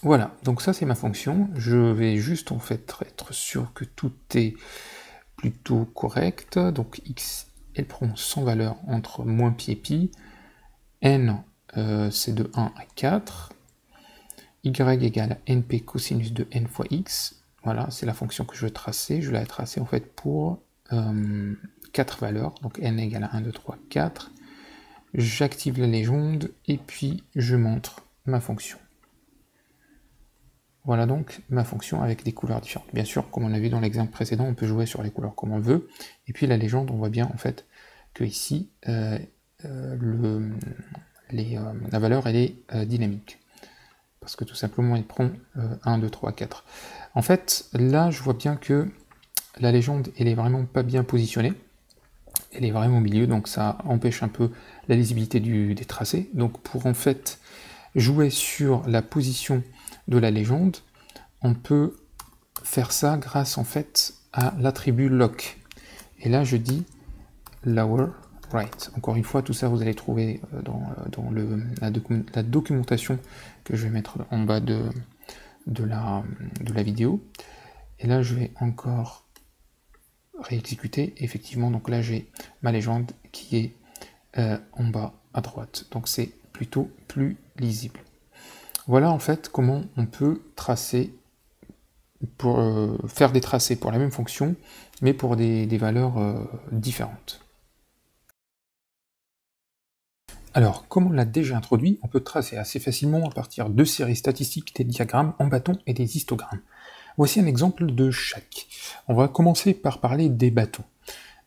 Voilà, donc ça c'est ma fonction. Je vais juste en fait être sûr que tout est plutôt correct. Donc x, elle prend 100 valeurs entre moins pi et pi. N, c'est de 1 à 4. Y égale np cosinus de n fois x. Voilà, c'est la fonction que je veux tracer. Je vais la tracer en fait pour 4 valeurs. Donc n égale 1, 2, 3, 4. J'active la légende et puis je montre ma fonction. Voilà donc ma fonction avec des couleurs différentes. Bien sûr, comme on a vu dans l'exemple précédent, on peut jouer sur les couleurs comme on veut. Et puis la légende, on voit bien en fait que ici, la valeur elle est dynamique. Parce que tout simplement, il prend 1, 2, 3, 4. En fait, là, je vois bien que la légende, elle est vraiment pas bien positionnée. Elle est vraiment au milieu, donc ça empêche un peu la lisibilité des tracés. Donc pour en fait jouer sur la position de la légende, on peut faire ça grâce en fait à l'attribut lock. Et là, je dis lower right. Encore une fois, tout ça, vous allez trouver dans la documentation que je vais mettre en bas de la vidéo. Et là, je vais encore réexécuter. Effectivement, donc là, j'ai ma légende qui est en bas à droite. Donc, c'est plutôt plus lisible. Voilà en fait comment on peut tracer, pour faire des tracés pour la même fonction, mais pour des valeurs différentes. Alors, comme on l'a déjà introduit, on peut tracer assez facilement à partir de séries statistiques des diagrammes en bâtons et des histogrammes. Voici un exemple de chaque. On va commencer par parler des bâtons.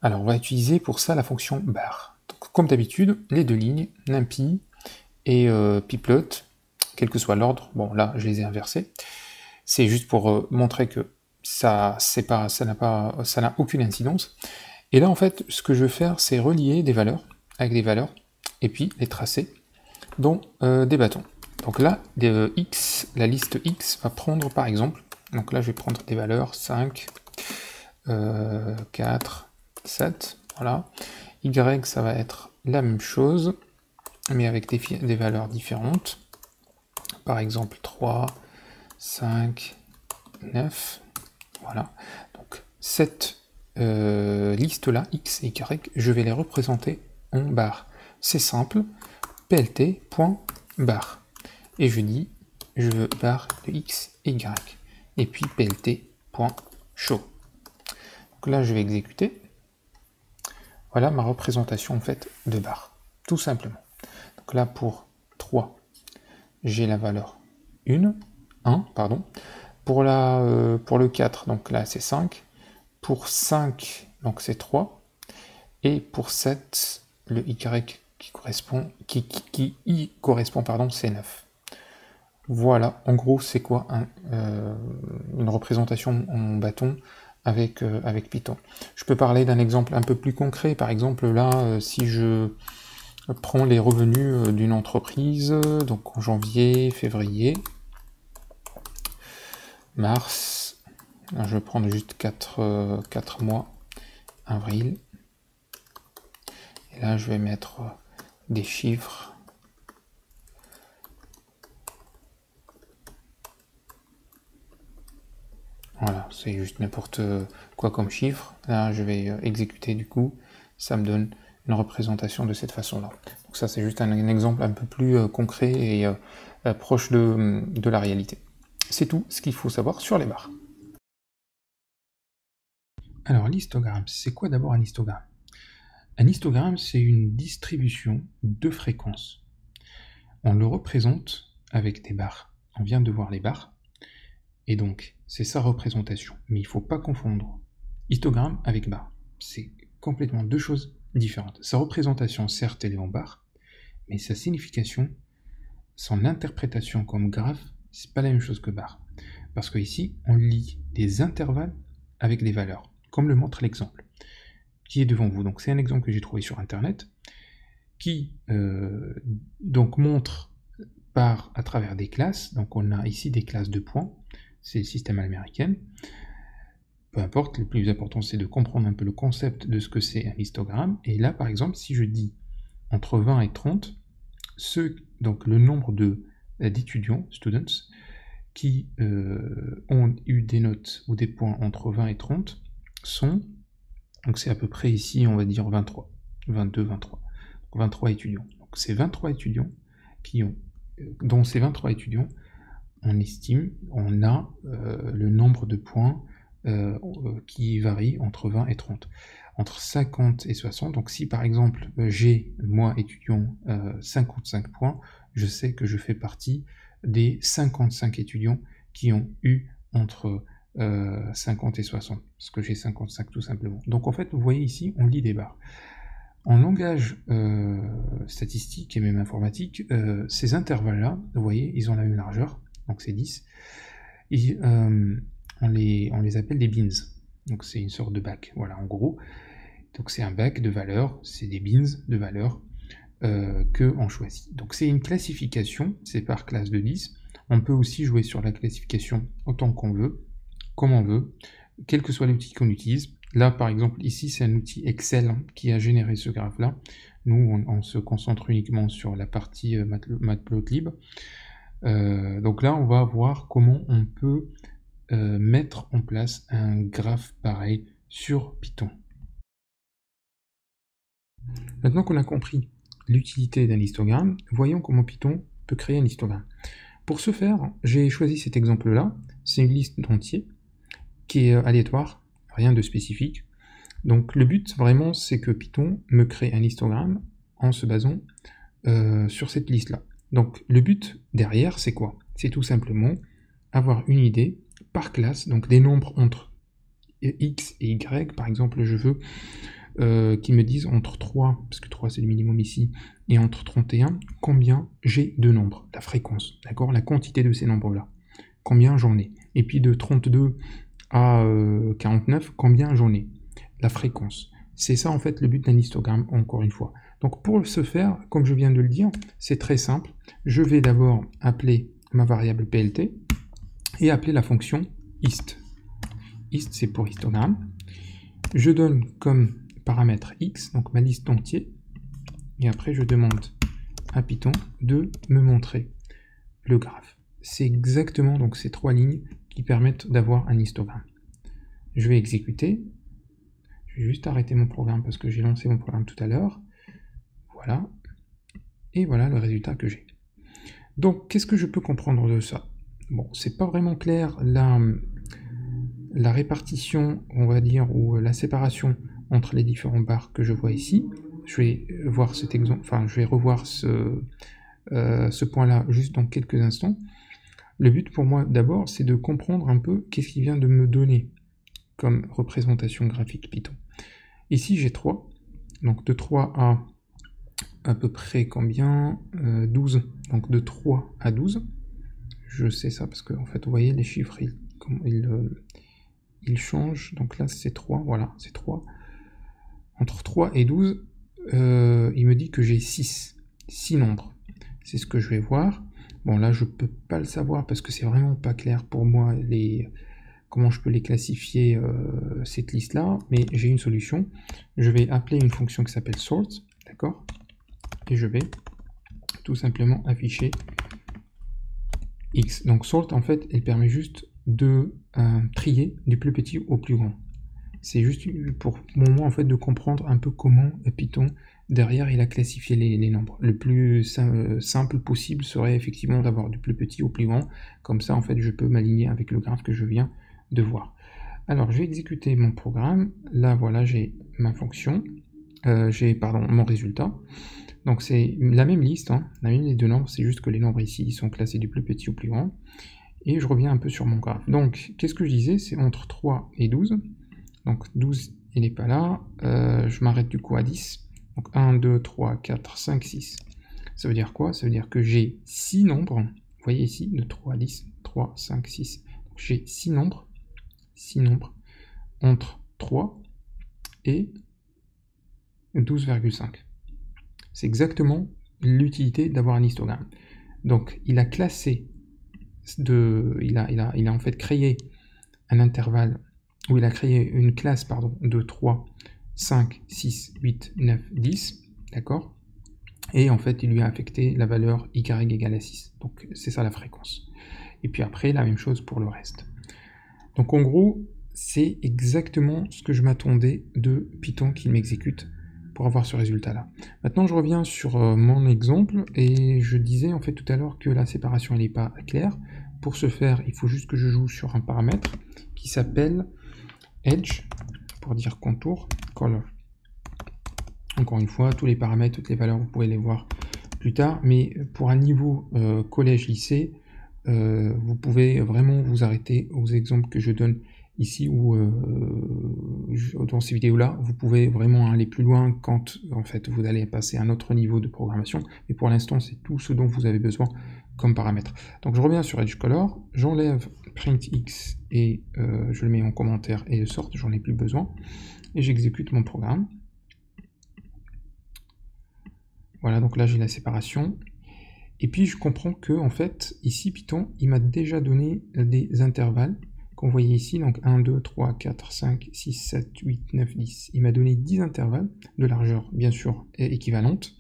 Alors, on va utiliser pour ça la fonction bar. Donc, comme d'habitude, les deux lignes, numpy et pplot, quel que soit l'ordre. Bon, là, je les ai inversés. C'est juste pour montrer que ça n'a aucune incidence. Et là, en fait, ce que je vais faire, c'est relier des valeurs avec des valeurs, et puis les tracer dans des bâtons. Donc là, x, la liste x va prendre par exemple, donc là je vais prendre des valeurs 5, 4, 7, voilà. Y, ça va être la même chose, mais avec des valeurs différentes. Par exemple 3, 5, 9, voilà. Donc cette liste-là, x et y, je vais les représenter en barres. C'est simple, plt.bar. Et je dis je veux barre de x et y. Et puis plt.show. Donc là, je vais exécuter. Voilà ma représentation en fait de barre, tout simplement. Donc là, pour 3, j'ai la valeur 1, pardon. Pour le 4, donc là, c'est 5. Pour 5, donc c'est 3. Et pour 7, le y qui y correspond, pardon, c'est 9. Voilà, en gros, c'est quoi une représentation en bâton avec Python. Je peux parler d'un exemple un peu plus concret. Par exemple, là, si je prends les revenus d'une entreprise, donc en janvier, février, mars, je vais prendre juste 4 mois, avril, et là je vais mettre des chiffres. Voilà, c'est juste n'importe quoi comme chiffre. Là je vais exécuter, du coup, ça me donne une représentation de cette façon-là. Donc ça, c'est juste un exemple un peu plus concret et proche de la réalité. C'est tout ce qu'il faut savoir sur les barres. Alors, l'histogramme, c'est quoi d'abord un histogramme? Un histogramme, c'est une distribution de fréquences. On le représente avec des barres. On vient de voir les barres, et donc c'est sa représentation. Mais il ne faut pas confondre histogramme avec barre. C'est complètement deux choses différentes. Sa représentation, certes, elle est en barre, mais sa signification, son interprétation comme graphe, c'est pas la même chose que barre. Parce que ici, on lit des intervalles avec des valeurs, comme le montre l'exemple qui est devant vous. Donc c'est un exemple que j'ai trouvé sur internet, qui donc montre à travers des classes. Donc on a ici des classes de points, c'est le système américain. Peu importe, le plus important c'est de comprendre un peu le concept de ce que c'est un histogramme. Et là par exemple, si je dis entre 20 et 30, donc le nombre d'étudiants, students, qui ont eu des notes ou des points entre 20 et 30 sont, donc c'est à peu près ici, on va dire 23, 22, 23. Donc 23 étudiants. Donc ces 23 étudiants dont ces 23 étudiants, on estime, on a le nombre de points qui varie entre 20 et 30. Entre 50 et 60, donc si par exemple j'ai, moi étudiant, 55 points, je sais que je fais partie des 55 étudiants qui ont eu entre 50 et 60, parce que j'ai 55 tout simplement. Donc en fait, vous voyez ici, on lit des barres. En langage statistique et même informatique, ces intervalles-là, vous voyez, ils ont la même largeur, donc c'est 10, et on les appelle des bins. Donc c'est une sorte de bac, voilà, en gros. Donc c'est un bac de valeurs, c'est des bins de valeurs que on choisit. Donc c'est une classification, c'est par classe de 10. On peut aussi jouer sur la classification autant qu'on veut, comme on veut, quel que soit l'outil qu'on utilise. Là, par exemple, ici, c'est un outil Excel qui a généré ce graphe-là. Nous, on se concentre uniquement sur la partie Matplotlib. Donc là, on va voir comment on peut mettre en place un graphe pareil sur Python. Maintenant qu'on a compris l'utilité d'un histogramme, voyons comment Python peut créer un histogramme. Pour ce faire, j'ai choisi cet exemple-là. C'est une liste d'entiers qui est aléatoire, rien de spécifique. Donc le but vraiment, c'est que Python me crée un histogramme en se basant sur cette liste-là. Donc le but derrière, c'est quoi? C'est tout simplement avoir une idée par classe, donc des nombres entre x et y. Par exemple, je veux qui me disent entre 3, parce que 3 c'est le minimum ici, et entre 31, combien j'ai de nombres, la fréquence, d'accord, la quantité de ces nombres-là, combien j'en ai. Et puis de 32 à 49, combien j'en ai, la fréquence. C'est ça en fait le but d'un histogramme, encore une fois. Donc pour ce faire, comme je viens de le dire, c'est très simple. Je vais d'abord appeler ma variable plt et appeler la fonction hist. Hist c'est pour histogramme. Je donne comme paramètre x, donc ma liste entière, et après je demande à Python de me montrer le graphe. C'est exactement donc ces 3 lignes qui permettent d'avoir un histogramme. Je vais exécuter, je vais juste arrêter mon programme parce que j'ai lancé mon programme tout à l'heure, voilà, et voilà le résultat que j'ai. Donc, qu'est-ce que je peux comprendre de ça? Bon, c'est pas vraiment clair la répartition, on va dire, ou la séparation entre les différents barres que je vois ici. Je vais voir cet exemple, enfin, je vais revoir ce point-là juste dans quelques instants. Le but pour moi, d'abord, c'est de comprendre un peu qu'est-ce qu'il vient de me donner comme représentation graphique Python. Ici, j'ai 3. Donc, de 3 à peu près combien 12. Donc, de 3 à 12. Je sais ça parce que, en fait, vous voyez, les chiffres, ils changent. Donc là, c'est 3. Voilà, c'est 3. Entre 3 et 12, il me dit que j'ai 6. 6 nombres. C'est ce que je vais voir. Bon, là, je peux pas le savoir parce que c'est vraiment pas clair pour moi comment je peux les classifier, cette liste-là, mais j'ai une solution. Je vais appeler une fonction qui s'appelle sort, d'accord? Et je vais tout simplement afficher x. Donc sort, en fait, elle permet juste de trier du plus petit au plus grand. C'est juste pour moi, en fait, de comprendre un peu comment Python, derrière, il a classifié les nombres. Le plus simple possible serait effectivement d'avoir du plus petit au plus grand. Comme ça, en fait, je peux m'aligner avec le graphe que je viens de voir. Alors, je vais exécuter mon programme. Là, voilà, j'ai ma fonction. Mon résultat. Donc, c'est la même liste, hein, la même liste de nombres. C'est juste que les nombres ici, ils sont classés du plus petit au plus grand. Et je reviens un peu sur mon graphe. Donc, qu'est-ce que je disais? C'est entre 3 et 12. Donc 12, il n'est pas là. Je m'arrête du coup à 10. Donc 1, 2, 3, 4, 5, 6. Ça veut dire quoi? Ça veut dire que j'ai 6 nombres. Vous voyez ici, de 3 à 10, 3, 5, 6. Donc j'ai 6 nombres entre 3 et 12,5. C'est exactement l'utilité d'avoir un histogramme. Donc il a classé, il a en fait créé un intervalle où il a créé une classe de 3, 5, 6, 8, 9, 10, d'accord? Et en fait, il lui a affecté la valeur y égale à 6. Donc c'est ça la fréquence. Et puis après, la même chose pour le reste. Donc en gros, c'est exactement ce que je m'attendais de Python qui m'exécute pour avoir ce résultat-là. Maintenant, je reviens sur mon exemple, et je disais en fait tout à l'heure que la séparation n'est pas claire. Pour ce faire, il faut juste que je joue sur un paramètre qui s'appelle edge, pour dire contour, color. Encore une fois, tous les paramètres, toutes les valeurs, vous pouvez les voir plus tard, mais pour un niveau collège-lycée, vous pouvez vraiment vous arrêter aux exemples que je donne ici, ou dans ces vidéos-là, vous pouvez vraiment aller plus loin quand en fait vous allez passer à un autre niveau de programmation, mais pour l'instant, c'est tout ce dont vous avez besoin comme paramètre. Donc je reviens sur edge color, j'enlève print x et je le mets en commentaire et sort, j'en ai plus besoin, et j'exécute mon programme. Voilà, donc là j'ai la séparation, et puis je comprends que en fait ici Python il m'a déjà donné des intervalles qu'on voyait ici, donc 1, 2, 3, 4, 5, 6, 7, 8, 9, 10. Il m'a donné 10 intervalles de largeur bien sûr équivalente,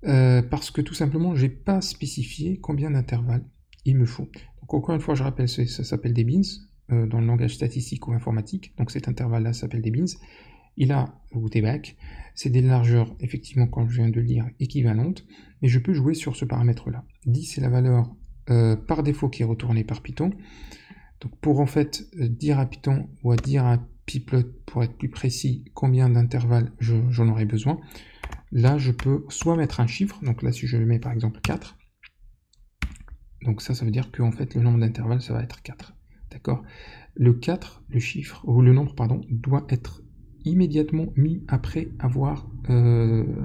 parce que tout simplement j'ai pas spécifié combien d'intervalles il me faut. Donc encore une fois je rappelle, ça s'appelle des beans dans le langage statistique ou informatique, donc cet intervalle là s'appelle des beans. Il a, ou des bacs, c'est des largeurs effectivement, comme je viens de le dire, équivalentes, mais je peux jouer sur ce paramètre là. 10 c'est la valeur par défaut qui est retournée par Python. Donc pour en fait dire à Python ou à dire à Pyplot, pour être plus précis, combien d'intervalles j'en aurais besoin, là je peux soit mettre un chiffre, donc là si je mets par exemple 4, donc ça veut dire que en fait le nombre d'intervalles ça va être 4, d'accord? Le 4, le chiffre, ou le nombre pardon, doit être immédiatement mis après avoir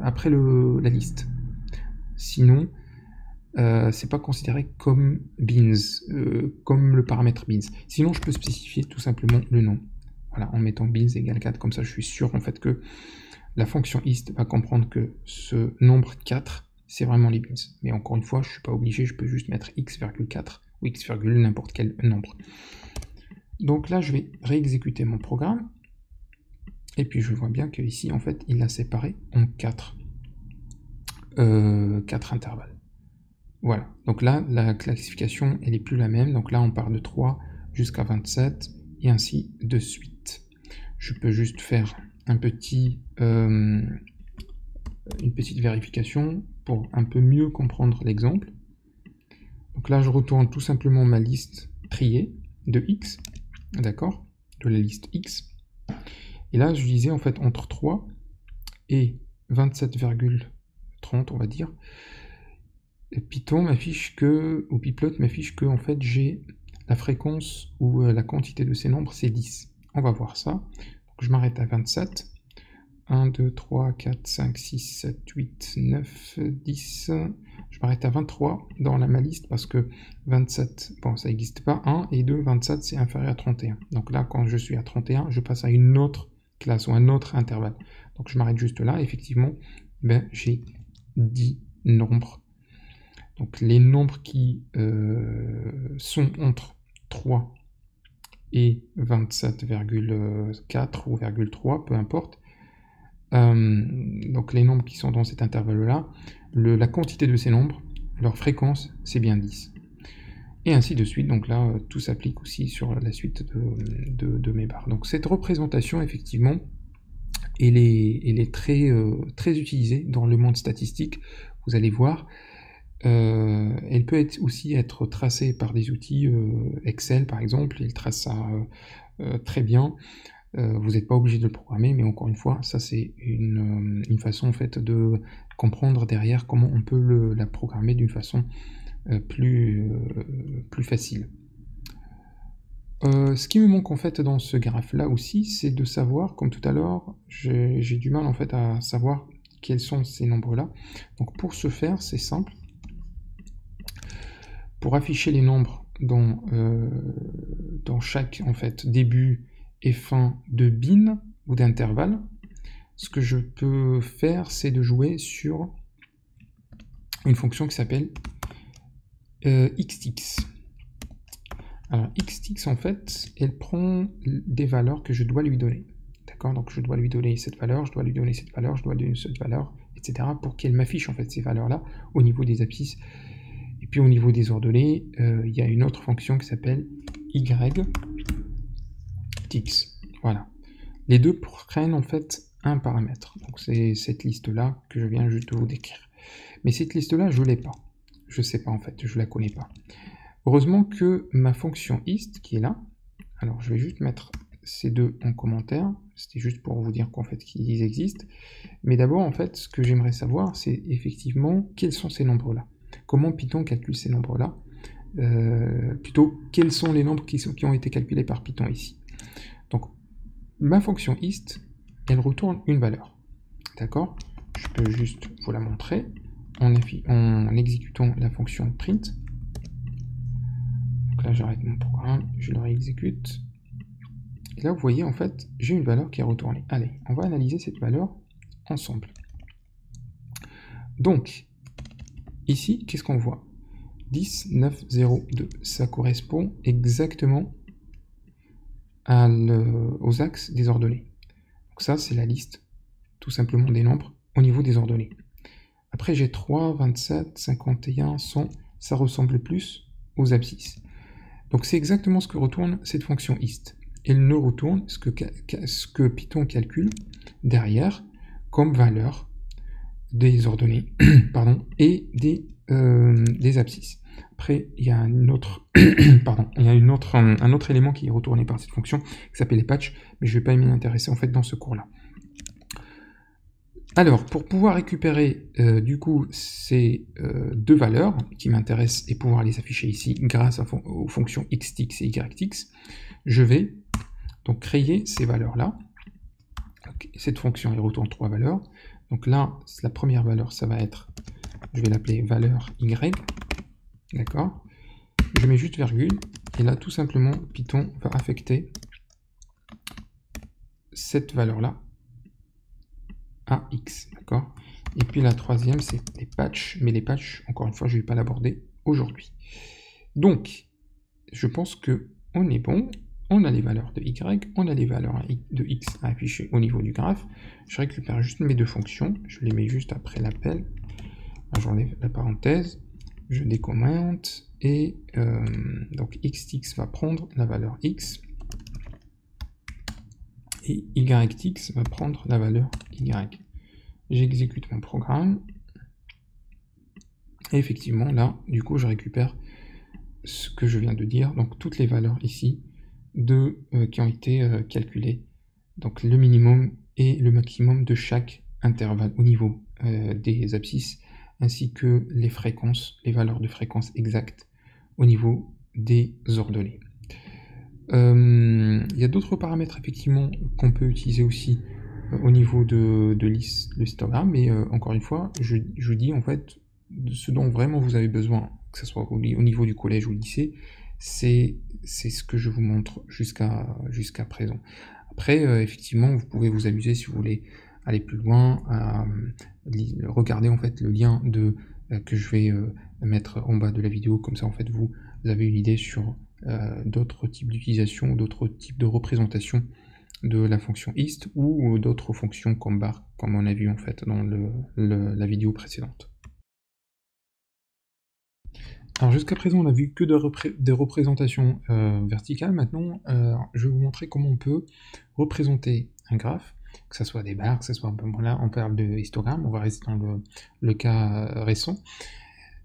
après la liste. Sinon, c'est pas considéré comme beans, comme le paramètre beans. Sinon, je peux spécifier tout simplement le nom. Voilà, en mettant beans égale 4, comme ça je suis sûr en fait que la fonction ist va comprendre que ce nombre 4, c'est vraiment les beans. Mais encore une fois, je suis pas obligé, je peux juste mettre x,4 ou x, n'importe quel nombre. Donc là, je vais réexécuter mon programme. Et puis je vois bien qu'ici, en fait, il l'a séparé en 4 intervalles. Voilà, donc là, la classification, elle n'est plus la même. Donc là, on part de 3 jusqu'à 27, et ainsi de suite. Je peux juste faire une petite vérification pour un peu mieux comprendre l'exemple. Donc là, je retourne tout simplement ma liste triée de x, d'accord, de la liste x. Et là, je disais en fait entre 3 et 27,30, on va dire, Python m'affiche que, ou Pyplot m'affiche que en fait j'ai la fréquence ou la quantité de ces nombres, c'est 10. On va voir ça. Donc, je m'arrête à 27. 1, 2, 3, 4, 5, 6, 7, 8, 9, 10. Je m'arrête à 23 dans ma liste parce que 27, bon, ça n'existe pas. 1 et 2, 27, c'est inférieur à 31. Donc là, quand je suis à 31, je passe à une autre classe ou un autre intervalle. Donc je m'arrête juste là. Effectivement, ben, j'ai 10 nombres. Donc les nombres qui sont entre 3 et 27,4 ou 0,3, peu importe. Donc les nombres qui sont dans cet intervalle-là, la quantité de ces nombres, leur fréquence, c'est bien 10. Et ainsi de suite, donc là, tout s'applique aussi sur la suite de mes barres. Donc cette représentation, effectivement, elle est très, très utilisée dans le monde statistique, vous allez voir. Elle peut aussi être tracée par des outils Excel, par exemple, il trace ça très bien. Vous n'êtes pas obligé de le programmer, mais encore une fois, ça c'est une façon en fait de comprendre derrière comment on peut la programmer d'une façon plus facile. Ce qui me manque en fait dans ce graphe là aussi, c'est de savoir, comme tout à l'heure, j'ai du mal en fait à savoir quels sont ces nombres là. Donc pour ce faire, c'est simple. Pour afficher les nombres dans chaque en fait début et fin de bin ou d'intervalle, ce que je peux faire, c'est de jouer sur une fonction qui s'appelle xtix. Alors xtix, en fait, elle prend des valeurs que je dois lui donner. D'accord? Donc je dois lui donner cette valeur, je dois lui donner cette valeur, je dois lui donner cette valeur, etc. pour qu'elle m'affiche en fait ces valeurs-là au niveau des abscisses. Et puis au niveau des ordonnées, il y a une autre fonction qui s'appelle ytix. Voilà. Les deux prennent en fait un paramètre. Donc c'est cette liste-là que je viens juste de vous décrire. Mais cette liste-là, je ne l'ai pas. Je ne sais pas en fait, je ne la connais pas. Heureusement que ma fonction ist qui est là, alors je vais juste mettre ces deux en commentaire, c'était juste pour vous dire qu'en fait qu'ils existent. Mais d'abord en fait, ce que j'aimerais savoir, c'est effectivement quels sont ces nombres-là. Comment Python calcule ces nombres-là, plutôt quels sont les nombres qui ont été calculés par Python ici. Donc ma fonction ist, elle retourne une valeur. D'accord? Je peux juste vous la montrer en exécutant la fonction print. Donc là j'arrête mon programme, je le réexécute. Et là vous voyez en fait j'ai une valeur qui est retournée. Allez, on va analyser cette valeur ensemble. Donc ici, qu'est-ce qu'on voit? 10, 9, 0, 2. Ça correspond exactement aux axes des ordonnées. Donc ça, c'est la liste, tout simplement, des nombres au niveau des ordonnées. Après, j'ai 3, 27, 51, 100. Ça ressemble plus aux abscisses. Donc c'est exactement ce que retourne cette fonction ist. Elle ne retourne ce que Python calcule derrière comme valeur des ordonnées pardon, et des abscisses. Après, il y a un autre élément qui est retourné par cette fonction qui s'appelle les patchs, mais je ne vais pas m'y intéresser en fait dans ce cours-là. Alors, pour pouvoir récupérer du coup ces deux valeurs qui m'intéressent et pouvoir les afficher ici grâce aux fonctions xtix et ytix, je vais donc créer ces valeurs-là. Cette fonction, elle retourne trois valeurs. Donc là, la première valeur, ça va être, je vais l'appeler valeur y, d'accord? Je mets juste virgule, et là, tout simplement, Python va affecter cette valeur-là à x, d'accord? Et puis la troisième, c'est les patchs, mais les patchs, encore une fois, je ne vais pas l'aborder aujourd'hui. Donc, je pense que on est bon. On a les valeurs de y, on a les valeurs de x à afficher au niveau du graphe. Je récupère juste mes deux fonctions, je les mets juste après l'appel. J'enlève la parenthèse, je décommente, et donc xtix va prendre la valeur x, et ytix va prendre la valeur y. J'exécute mon programme, et effectivement là, du coup, je récupère ce que je viens de dire, donc toutes les valeurs ici qui ont été calculées, donc le minimum et le maximum de chaque intervalle au niveau des abscisses, ainsi que les fréquences, les valeurs de fréquence exactes au niveau des ordonnées. Il y a d'autres paramètres effectivement qu'on peut utiliser aussi au niveau de l'histogramme, mais encore une fois, je dis en fait ce dont vraiment vous avez besoin, que ce soit au niveau du collège ou du lycée, c'est ce que je vous montre jusqu'à présent. Après, effectivement, vous pouvez vous amuser si vous voulez aller plus loin, à regarder en fait le lien que je vais mettre en bas de la vidéo, comme ça en fait vous avez une idée sur d'autres types d'utilisation, d'autres types de représentation de la fonction hist ou d'autres fonctions comme bar, comme on a vu en fait dans la vidéo précédente. Alors jusqu'à présent on a vu que des représentations verticales. Maintenant je vais vous montrer comment on peut représenter un graphe, que ce soit des barres, que ce soit là on parle de histogramme, on va rester dans le cas récent.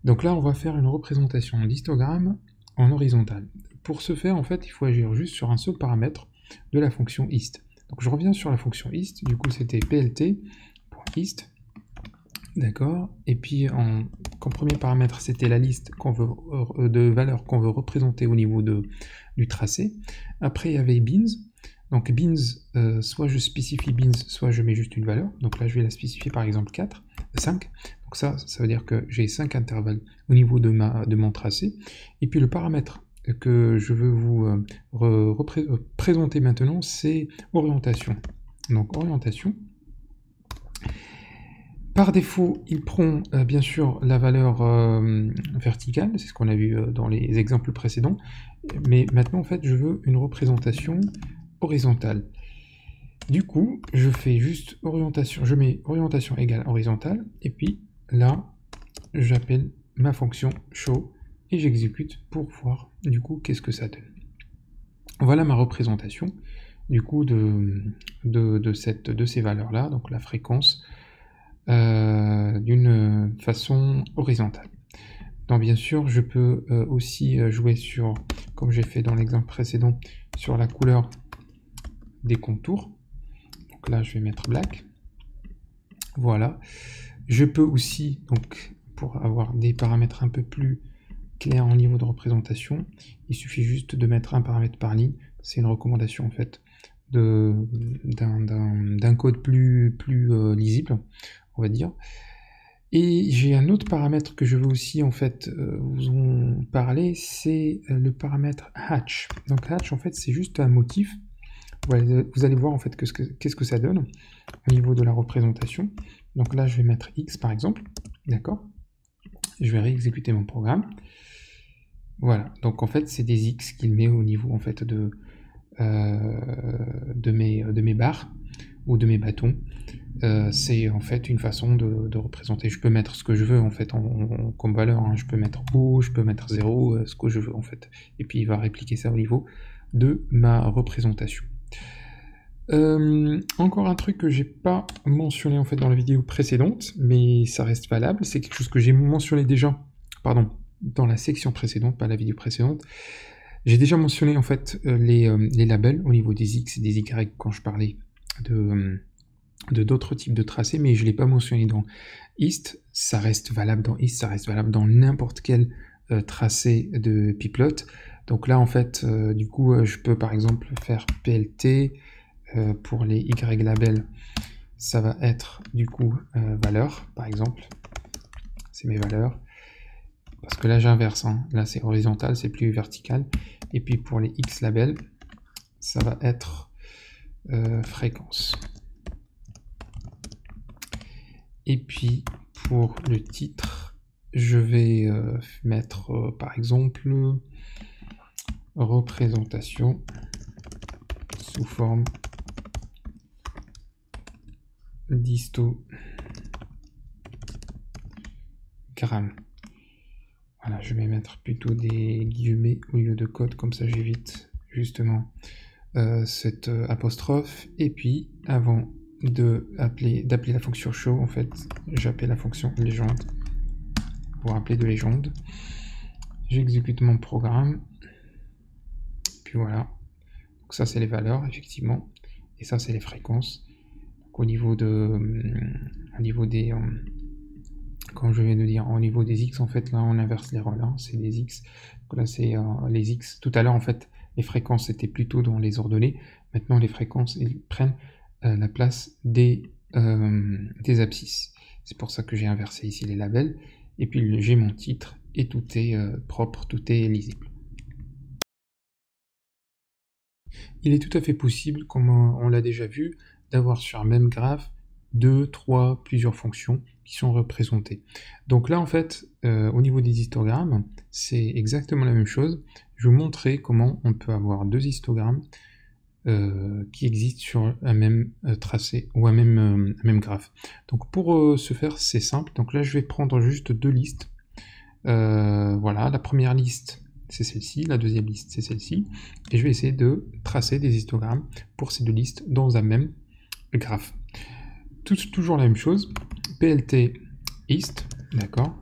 Donc là on va faire une représentation d'histogramme en horizontal. Pour ce faire en fait il faut agir juste sur un seul paramètre de la fonction hist. Donc je reviens sur la fonction hist, du coup c'était plt.hist, d'accord, et puis comme premier paramètre c'était la liste de valeurs qu'on veut représenter au niveau du tracé. Après il y avait beans, donc beans, soit je spécifie beans, soit je mets juste une valeur, donc là je vais la spécifier par exemple 5, donc ça veut dire que j'ai 5 intervalles au niveau de mon tracé, et puis le paramètre que je veux vous présenter maintenant, c'est orientation. Donc orientation, par défaut, il prend bien sûr la valeur verticale, c'est ce qu'on a vu dans les exemples précédents, mais maintenant en fait je veux une représentation horizontale. Du coup, je fais juste orientation, je mets orientation égale horizontale, et puis là, j'appelle ma fonction show, et j'exécute pour voir du coup qu'est-ce que ça donne. Voilà ma représentation du coup de ces valeurs là, donc la fréquence d'une façon horizontale. Donc bien sûr je peux aussi jouer sur, comme j'ai fait dans l'exemple précédent, sur la couleur des contours. Donc là je vais mettre black, voilà. Je peux aussi, donc pour avoir des paramètres un peu plus clair en niveau de représentation, il suffit juste de mettre un paramètre par ligne. C'est une recommandation en fait d'un code plus lisible, on va dire. Et j'ai un autre paramètre que je veux aussi en fait vous en parler, c'est le paramètre hatch. Donc hatch en fait c'est juste un motif. Vous allez voir en fait qu'est-ce que ça donne au niveau de la représentation. Donc là je vais mettre X par exemple, d'accord. Je vais réexécuter mon programme. Voilà, donc en fait c'est des X qu'il met au niveau en fait de mes barres ou de mes bâtons. C'est en fait une façon de représenter. Je peux mettre ce que je veux en fait comme valeur, hein. Je peux mettre O, je peux mettre 0, ce que je veux en fait. Et puis il va répliquer ça au niveau de ma représentation. Encore un truc que j'ai pas mentionné en fait dans la vidéo précédente, mais ça reste valable, c'est quelque chose que j'ai mentionné déjà, pardon, dans la section précédente, pas la vidéo précédente. J'ai déjà mentionné en fait les labels au niveau des X et des Y quand je parlais de d'autres types de tracés, mais je ne l'ai pas mentionné dans hist. Ça reste valable dans hist, ça reste valable dans n'importe quel tracé de pipelot. Donc là en fait du coup je peux par exemple faire plt pour les Y labels, ça va être du coup valeur par exemple, c'est mes valeurs. Parce que là j'inverse, hein. Là c'est horizontal, c'est plus vertical. Et puis pour les X labels, ça va être fréquence. Et puis pour le titre, je vais mettre par exemple représentation sous forme d'histogramme. Voilà, je vais mettre plutôt des guillemets au lieu de code, comme ça j'évite justement cette apostrophe. Et puis avant d'appeler la fonction show, en fait j'appelle la fonction légende pour appeler de légende. J'exécute mon programme. Puis voilà. Donc ça, c'est les valeurs, effectivement. Et ça, c'est les fréquences. Donc, au niveau des... comme je viens de dire, au niveau des X, en fait, là, on inverse les rôles. Hein, c'est des X. Donc là, c'est les X. Tout à l'heure, en fait, les fréquences étaient plutôt dans les ordonnées. Maintenant, les fréquences, ils prennent la place des abscisses. C'est pour ça que j'ai inversé ici les labels. Et puis, j'ai mon titre et tout est propre, tout est lisible. Il est tout à fait possible, comme on l'a déjà vu, d'avoir sur un même graphe 2, 3, plusieurs fonctions qui sont représentées. Donc là, en fait, au niveau des histogrammes, c'est exactement la même chose. Je vais vous montrer comment on peut avoir deux histogrammes qui existent sur un même tracé ou un même graphe. Donc pour ce faire, c'est simple. Donc là, je vais prendre juste deux listes. Voilà, la première liste, c'est celle-ci, la deuxième liste, c'est celle-ci, et je vais essayer de tracer des histogrammes pour ces deux listes dans un même graphe. Toujours la même chose, plt hist, d'accord,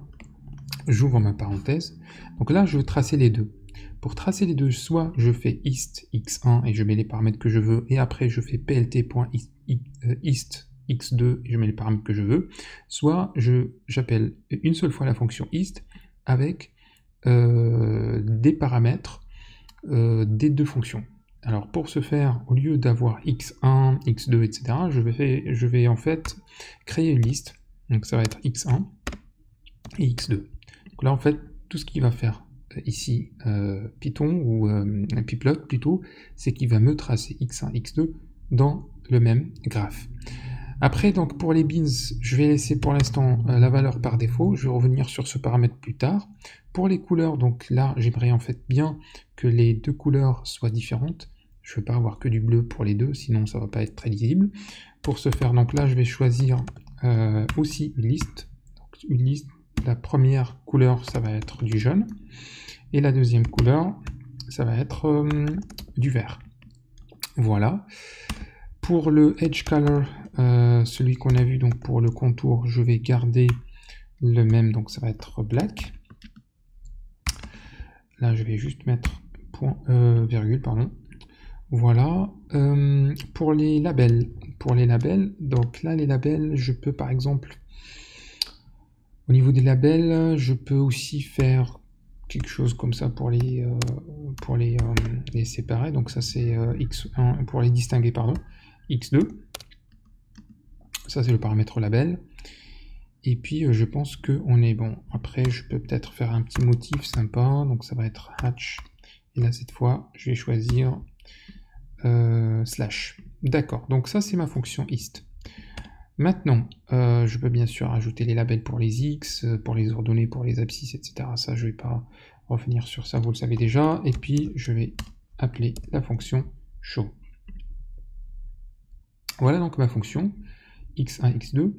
j'ouvre ma parenthèse, donc là je veux tracer les deux. Pour tracer les deux, soit je fais hist x1 et je mets les paramètres que je veux, et après je fais plt.hist x2 et je mets les paramètres que je veux, soit j'appelle une seule fois la fonction hist avec des paramètres des deux fonctions. Alors pour ce faire, au lieu d'avoir x1, x2, etc., je vais en fait créer une liste. Donc ça va être x1 et x2. Donc là en fait, tout ce qu'il va faire ici Python ou Pyplot plutôt, c'est qu'il va me tracer x1, x2 dans le même graphe. Après, donc pour les bins, je vais laisser pour l'instant la valeur par défaut. Je vais revenir sur ce paramètre plus tard. Pour les couleurs, donc là, j'aimerais en fait bien que les deux couleurs soient différentes. Je ne veux pas avoir que du bleu pour les deux, sinon ça ne va pas être très lisible. Pour ce faire, donc là, je vais choisir aussi une liste. Donc, une liste, la première couleur, ça va être du jaune. Et la deuxième couleur, ça va être du vert. Voilà. Pour le edge color, celui qu'on a vu donc pour le contour, je vais garder le même, donc ça va être black. Là, je vais juste mettre virgule, pardon. Voilà. Pour les labels, donc là, les labels, je peux par exemple, au niveau des labels, je peux aussi faire quelque chose comme ça pour les séparer. Donc ça, c'est x1 pour les distinguer, pardon. x2, ça c'est le paramètre label, et puis je pense que on est bon. Après je peux peut-être faire un petit motif sympa, donc ça va être hatch, et là cette fois je vais choisir slash. D'accord, donc ça c'est ma fonction hist. Maintenant je peux bien sûr ajouter les labels pour les x, pour les ordonnées, pour les abscisses, etc. Ça je vais pas revenir sur ça, vous le savez déjà, et puis je vais appeler la fonction show. Voilà donc ma fonction x1, x2.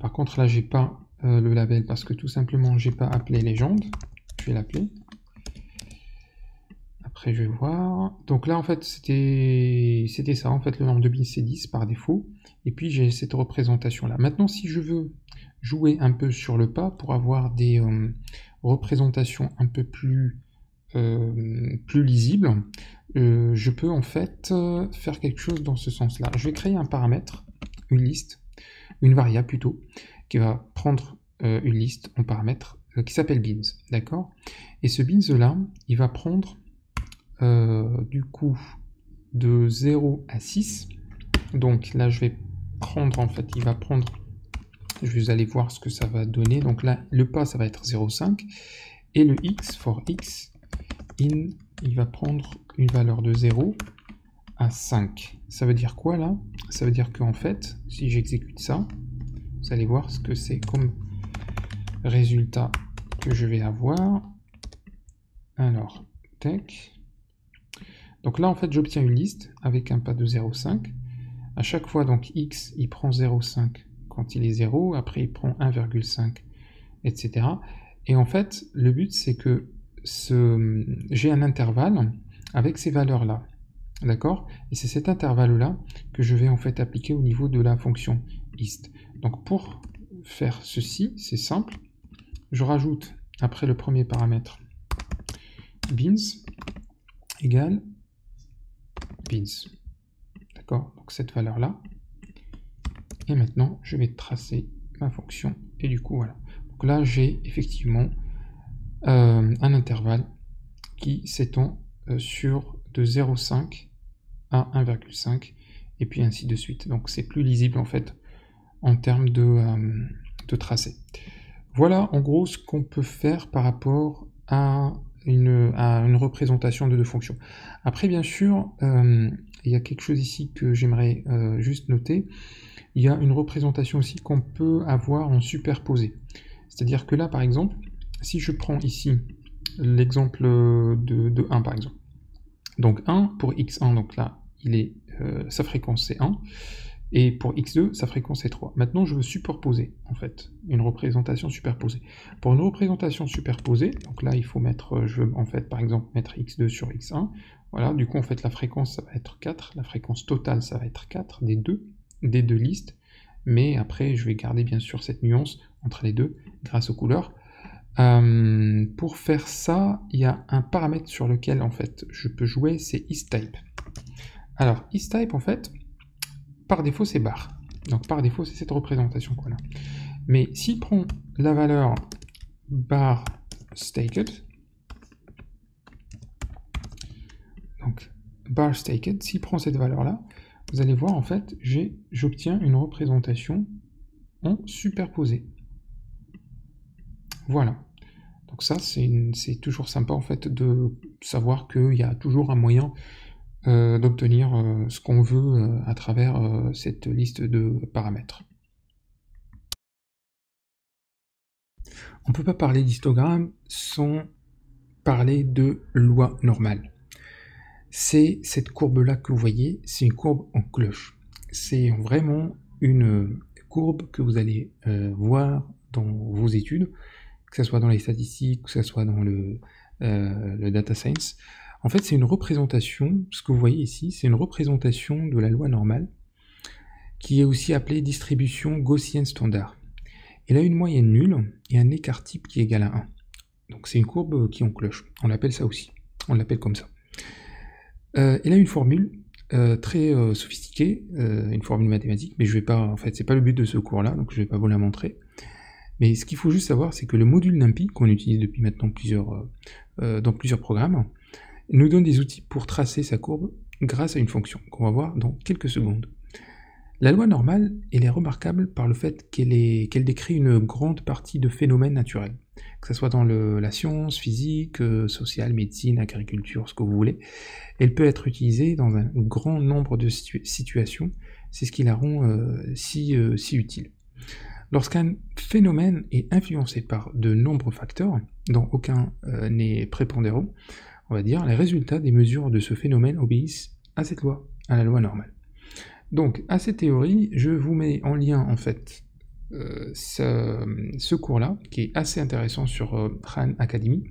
Par contre là j'ai pas le label parce que tout simplement j'ai pas appelé légende. Je vais l'appeler. Après je vais voir. Donc là en fait c'était ça. En fait le nombre de bits c'est 10 par défaut. Et puis j'ai cette représentation là. Maintenant si je veux jouer un peu sur le pas pour avoir des représentations un peu plus lisibles, je peux en fait faire quelque chose dans ce sens là. Je vais créer un paramètre, une liste, une variable plutôt, qui va prendre une liste en paramètre qui s'appelle bins, d'accord? Et ce bins là, il va prendre du coup de 0 à 6. Donc là je vais prendre en fait, il va prendre, je vais aller voir ce que ça va donner. Donc là le pas ça va être 0,5 et le x for x in, il va prendre une valeur de 0 à 5. Ça veut dire quoi là? Ça veut dire qu'en fait, si j'exécute ça, vous allez voir ce que c'est comme résultat que je vais avoir. Alors, tac. Donc là, en fait, j'obtiens une liste avec un pas de 0,5. À chaque fois, donc x, il prend 0,5 quand il est 0. Après, il prend 1,5, etc. Et en fait, le but, c'est que j'ai un intervalle avec ces valeurs-là. D'accord? Et c'est cet intervalle-là que je vais en fait appliquer au niveau de la fonction hist. Donc pour faire ceci, c'est simple. Je rajoute après le premier paramètre beans égale beans. D'accord? Donc cette valeur-là. Et maintenant, je vais tracer ma fonction. Et du coup, voilà. Donc là, j'ai effectivement un intervalle qui s'étend sur de 0,5 à 1,5 et puis ainsi de suite. Donc c'est plus lisible en fait en termes de tracé. Voilà en gros ce qu'on peut faire par rapport à une représentation de deux fonctions. Après bien sûr, il y a quelque chose ici que j'aimerais juste noter. Il y a une représentation aussi qu'on peut avoir en superposé. C'est-à-dire que là par exemple, si je prends ici l'exemple de 1 par exemple. Donc 1 pour x1, donc là sa fréquence c'est 1, et pour x2, sa fréquence est 3. Maintenant je veux superposer en fait, une représentation superposée. Pour une représentation superposée, donc là il faut mettre, je veux en fait par exemple mettre x2 sur x1, voilà, du coup en fait la fréquence ça va être 4, la fréquence totale ça va être 4 des deux listes, mais après je vais garder bien sûr cette nuance entre les deux grâce aux couleurs. Pour faire ça, il y a un paramètre sur lequel en fait je peux jouer, c'est isType. Alors isType en fait, par défaut c'est bar. Donc par défaut c'est cette représentation qu'on a. Mais s'il prend la valeur bar staked, donc bar staked, s'il prend cette valeur là, vous allez voir en fait j'obtiens une représentation en superposé. Voilà. Donc ça, c'est toujours sympa en fait de savoir qu'il y a toujours un moyen d'obtenir ce qu'on veut à travers cette liste de paramètres. On ne peut pas parler d'histogramme sans parler de loi normale. C'est cette courbe-là que vous voyez, c'est une courbe en cloche. C'est vraiment une courbe que vous allez voir dans vos études, que ce soit dans les statistiques, que ce soit dans le data science. En fait, c'est une représentation, ce que vous voyez ici, c'est une représentation de la loi normale, qui est aussi appelée distribution gaussienne standard. Elle a une moyenne nulle et un écart type qui est égal à 1. Donc c'est une courbe qui est en cloche. On l'appelle ça aussi. On l'appelle comme ça. Elle a une formule très sophistiquée, une formule mathématique, mais je vais pas, en fait, c'est pas le but de ce cours-là, donc je vais pas vous la montrer. Mais ce qu'il faut juste savoir, c'est que le module NumPy, qu'on utilise depuis maintenant dans plusieurs programmes, nous donne des outils pour tracer sa courbe grâce à une fonction qu'on va voir dans quelques secondes. La loi normale, elle est remarquable par le fait qu'elle décrit une grande partie de phénomènes naturels, que ce soit dans la science, physique, sociale, médecine, agriculture, ce que vous voulez. Elle peut être utilisée dans un grand nombre de situations, c'est ce qui la rend si utile. Lorsqu'un phénomène est influencé par de nombreux facteurs, dont aucun n'est prépondérant, on va dire, les résultats des mesures de ce phénomène obéissent à cette loi, à la loi normale. Donc, à cette théorie, je vous mets en lien, en fait, ce cours-là, qui est assez intéressant sur Khan Academy.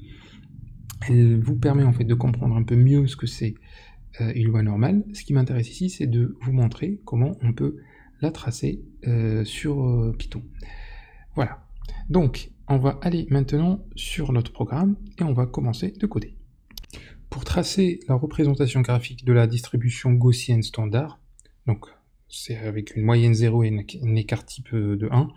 Elle vous permet, en fait, de comprendre un peu mieux ce que c'est une loi normale. Ce qui m'intéresse ici, c'est de vous montrer comment on peut la tracer sur Python. Voilà. Donc, on va aller maintenant sur notre programme et on va commencer de coder. Pour tracer la représentation graphique de la distribution gaussienne standard, donc c'est avec une moyenne 0 et un écart type de 1,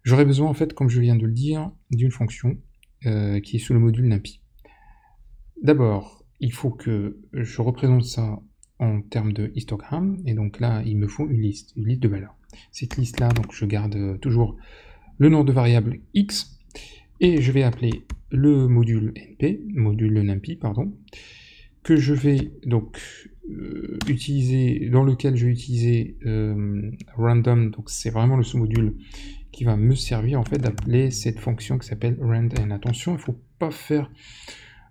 j'aurai besoin en fait, comme je viens de le dire, d'une fonction qui est sous le module NumPy. D'abord, il faut que je représente ça en termes de histogramme, et donc là, il me faut une liste de valeurs. Cette liste-là, donc je garde toujours le nom de variable x, et je vais appeler le module NumPy, que je vais donc utiliser, dans lequel je vais utiliser random, donc c'est vraiment le sous-module qui va me servir en fait d'appeler cette fonction qui s'appelle randn. Attention, il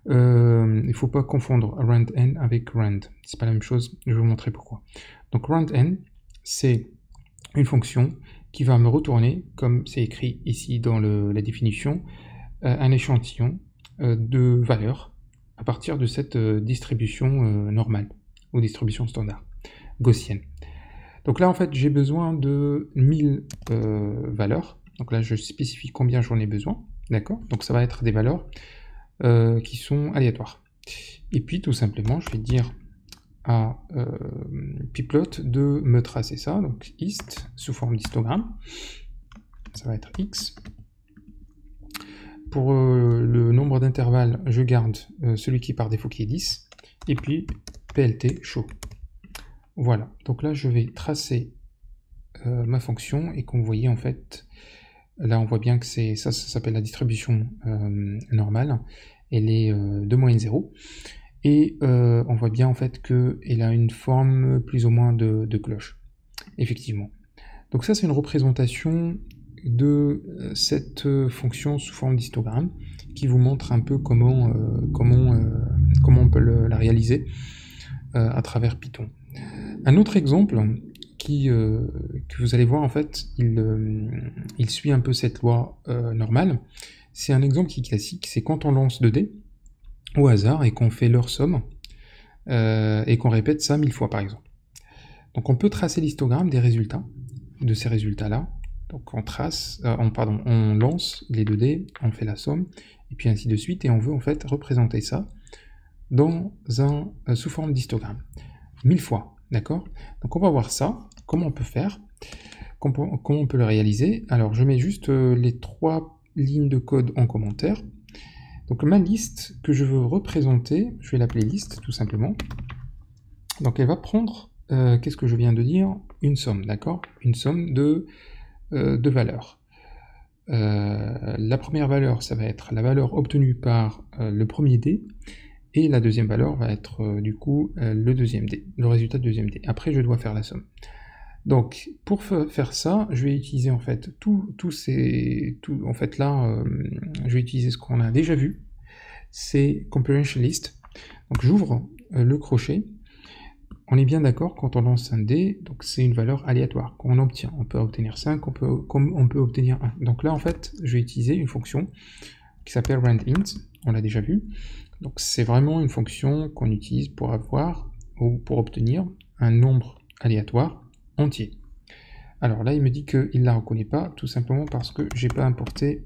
ne faut pas confondre randn avec rand, c'est pas la même chose, je vais vous montrer pourquoi. Donc randn, c'est une fonction qui va me retourner, comme c'est écrit ici dans la définition, un échantillon de valeurs à partir de cette distribution normale, ou distribution standard, gaussienne. Donc là, en fait, j'ai besoin de 1000 valeurs. Donc là, je spécifie combien j'en ai besoin, d'accord? Donc ça va être des valeurs qui sont aléatoires. Et puis tout simplement, je vais dire à Pyplot de me tracer ça, donc hist sous forme d'histogramme, ça va être x. Pour le nombre d'intervalles, je garde celui qui par défaut qui est 10, et puis plt show. Voilà, donc là je vais tracer ma fonction, et comme vous voyez en fait, là on voit bien que ça s'appelle la distribution normale, elle est de moyenne 0, et on voit bien en fait qu'elle a une forme plus ou moins de cloche, effectivement. Donc ça c'est une représentation de cette fonction sous forme d'histogramme qui vous montre un peu comment on peut la réaliser à travers Python. Un autre exemple que vous allez voir en fait, il suit un peu cette loi normale. C'est un exemple qui est classique, c'est quand on lance 2 dés au hasard et qu'on fait leur somme et qu'on répète ça 1000 fois par exemple. Donc on peut tracer l'histogramme des résultats, de ces résultats-là. Donc on lance les 2 dés, on fait la somme, et puis ainsi de suite, et on veut en fait représenter ça sous forme d'histogramme. 1000 fois, d'accord? Donc on va voir ça, comment on peut faire, comment on peut le réaliser. Alors je mets juste les 3 lignes de code en commentaire. Donc ma liste que je veux représenter, je vais l'appeler liste tout simplement. Donc elle va prendre, qu'est-ce que je viens de dire? Une somme, d'accord? Une somme de valeurs. La première valeur, ça va être la valeur obtenue par le premier dé, et la deuxième valeur va être du coup le deuxième dé, le résultat du deuxième dé. Après, je dois faire la somme. Donc, pour faire ça, je vais utiliser en fait en fait là, je vais utiliser ce qu'on a déjà vu, c'est comprehension list. Donc, j'ouvre le crochet. On est bien d'accord, quand on lance un dé, donc c'est une valeur aléatoire qu'on obtient. On peut obtenir 5, comme on peut obtenir 1. Donc là, en fait, je vais utiliser une fonction qui s'appelle randint, on l'a déjà vu. Donc c'est vraiment une fonction qu'on utilise pour obtenir un nombre aléatoire entier. Alors là, il me dit qu'il ne la reconnaît pas, tout simplement parce que j'ai pas importé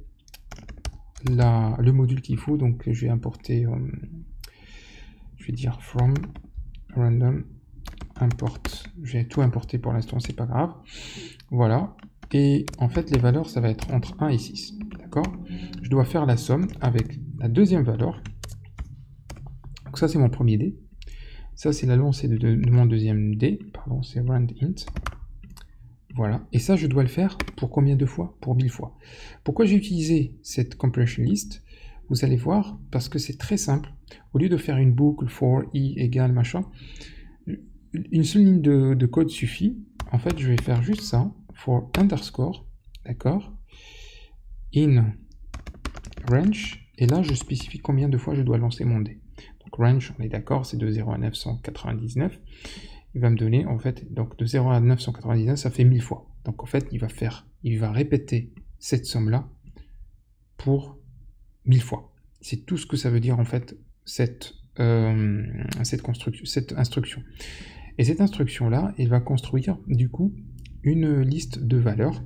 le module qu'il faut, donc je vais importer, je vais dire from random import, j'ai tout importé pour l'instant, c'est pas grave, voilà, et en fait les valeurs ça va être entre 1 et 6, d'accord? Je dois faire la somme avec la deuxième valeur, donc ça c'est mon premier dé, ça c'est la lancée de mon deuxième dé, pardon, c'est randint, voilà, et ça je dois le faire pour combien de fois? Pour 1000 fois. Pourquoi j'ai utilisé cette comprehension list? Vous allez voir, parce que c'est très simple, au lieu de faire une boucle for i égale machin, une seule ligne de code suffit. En fait, je vais faire juste ça, for underscore, d'accord, in range, et là, je spécifie combien de fois je dois lancer mon dé. Donc range, on est d'accord, c'est de 0 à 999. Il va me donner, en fait, donc de 0 à 999, ça fait 1000 fois. Donc en fait, il va répéter cette somme-là pour 1000 fois. C'est tout ce que ça veut dire, en fait, cette instruction. Et cette instruction-là, elle va construire du coup une liste de valeurs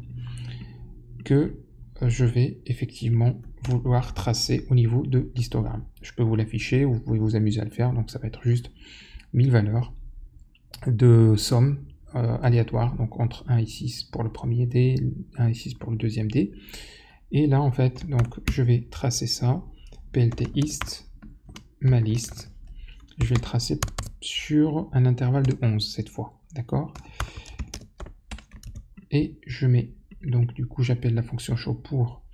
que je vais effectivement vouloir tracer au niveau de l'histogramme. Je peux vous l'afficher, vous pouvez vous amuser à le faire, donc ça va être juste 1000 valeurs de somme aléatoire, donc entre 1 et 6 pour le premier dé, 1 et 6 pour le deuxième dé. Et là en fait, donc je vais tracer ça, plt hist, ma liste, je vais le tracer sur un intervalle de 11 cette fois, d'accord? Et je mets, donc du coup j'appelle la fonction show pour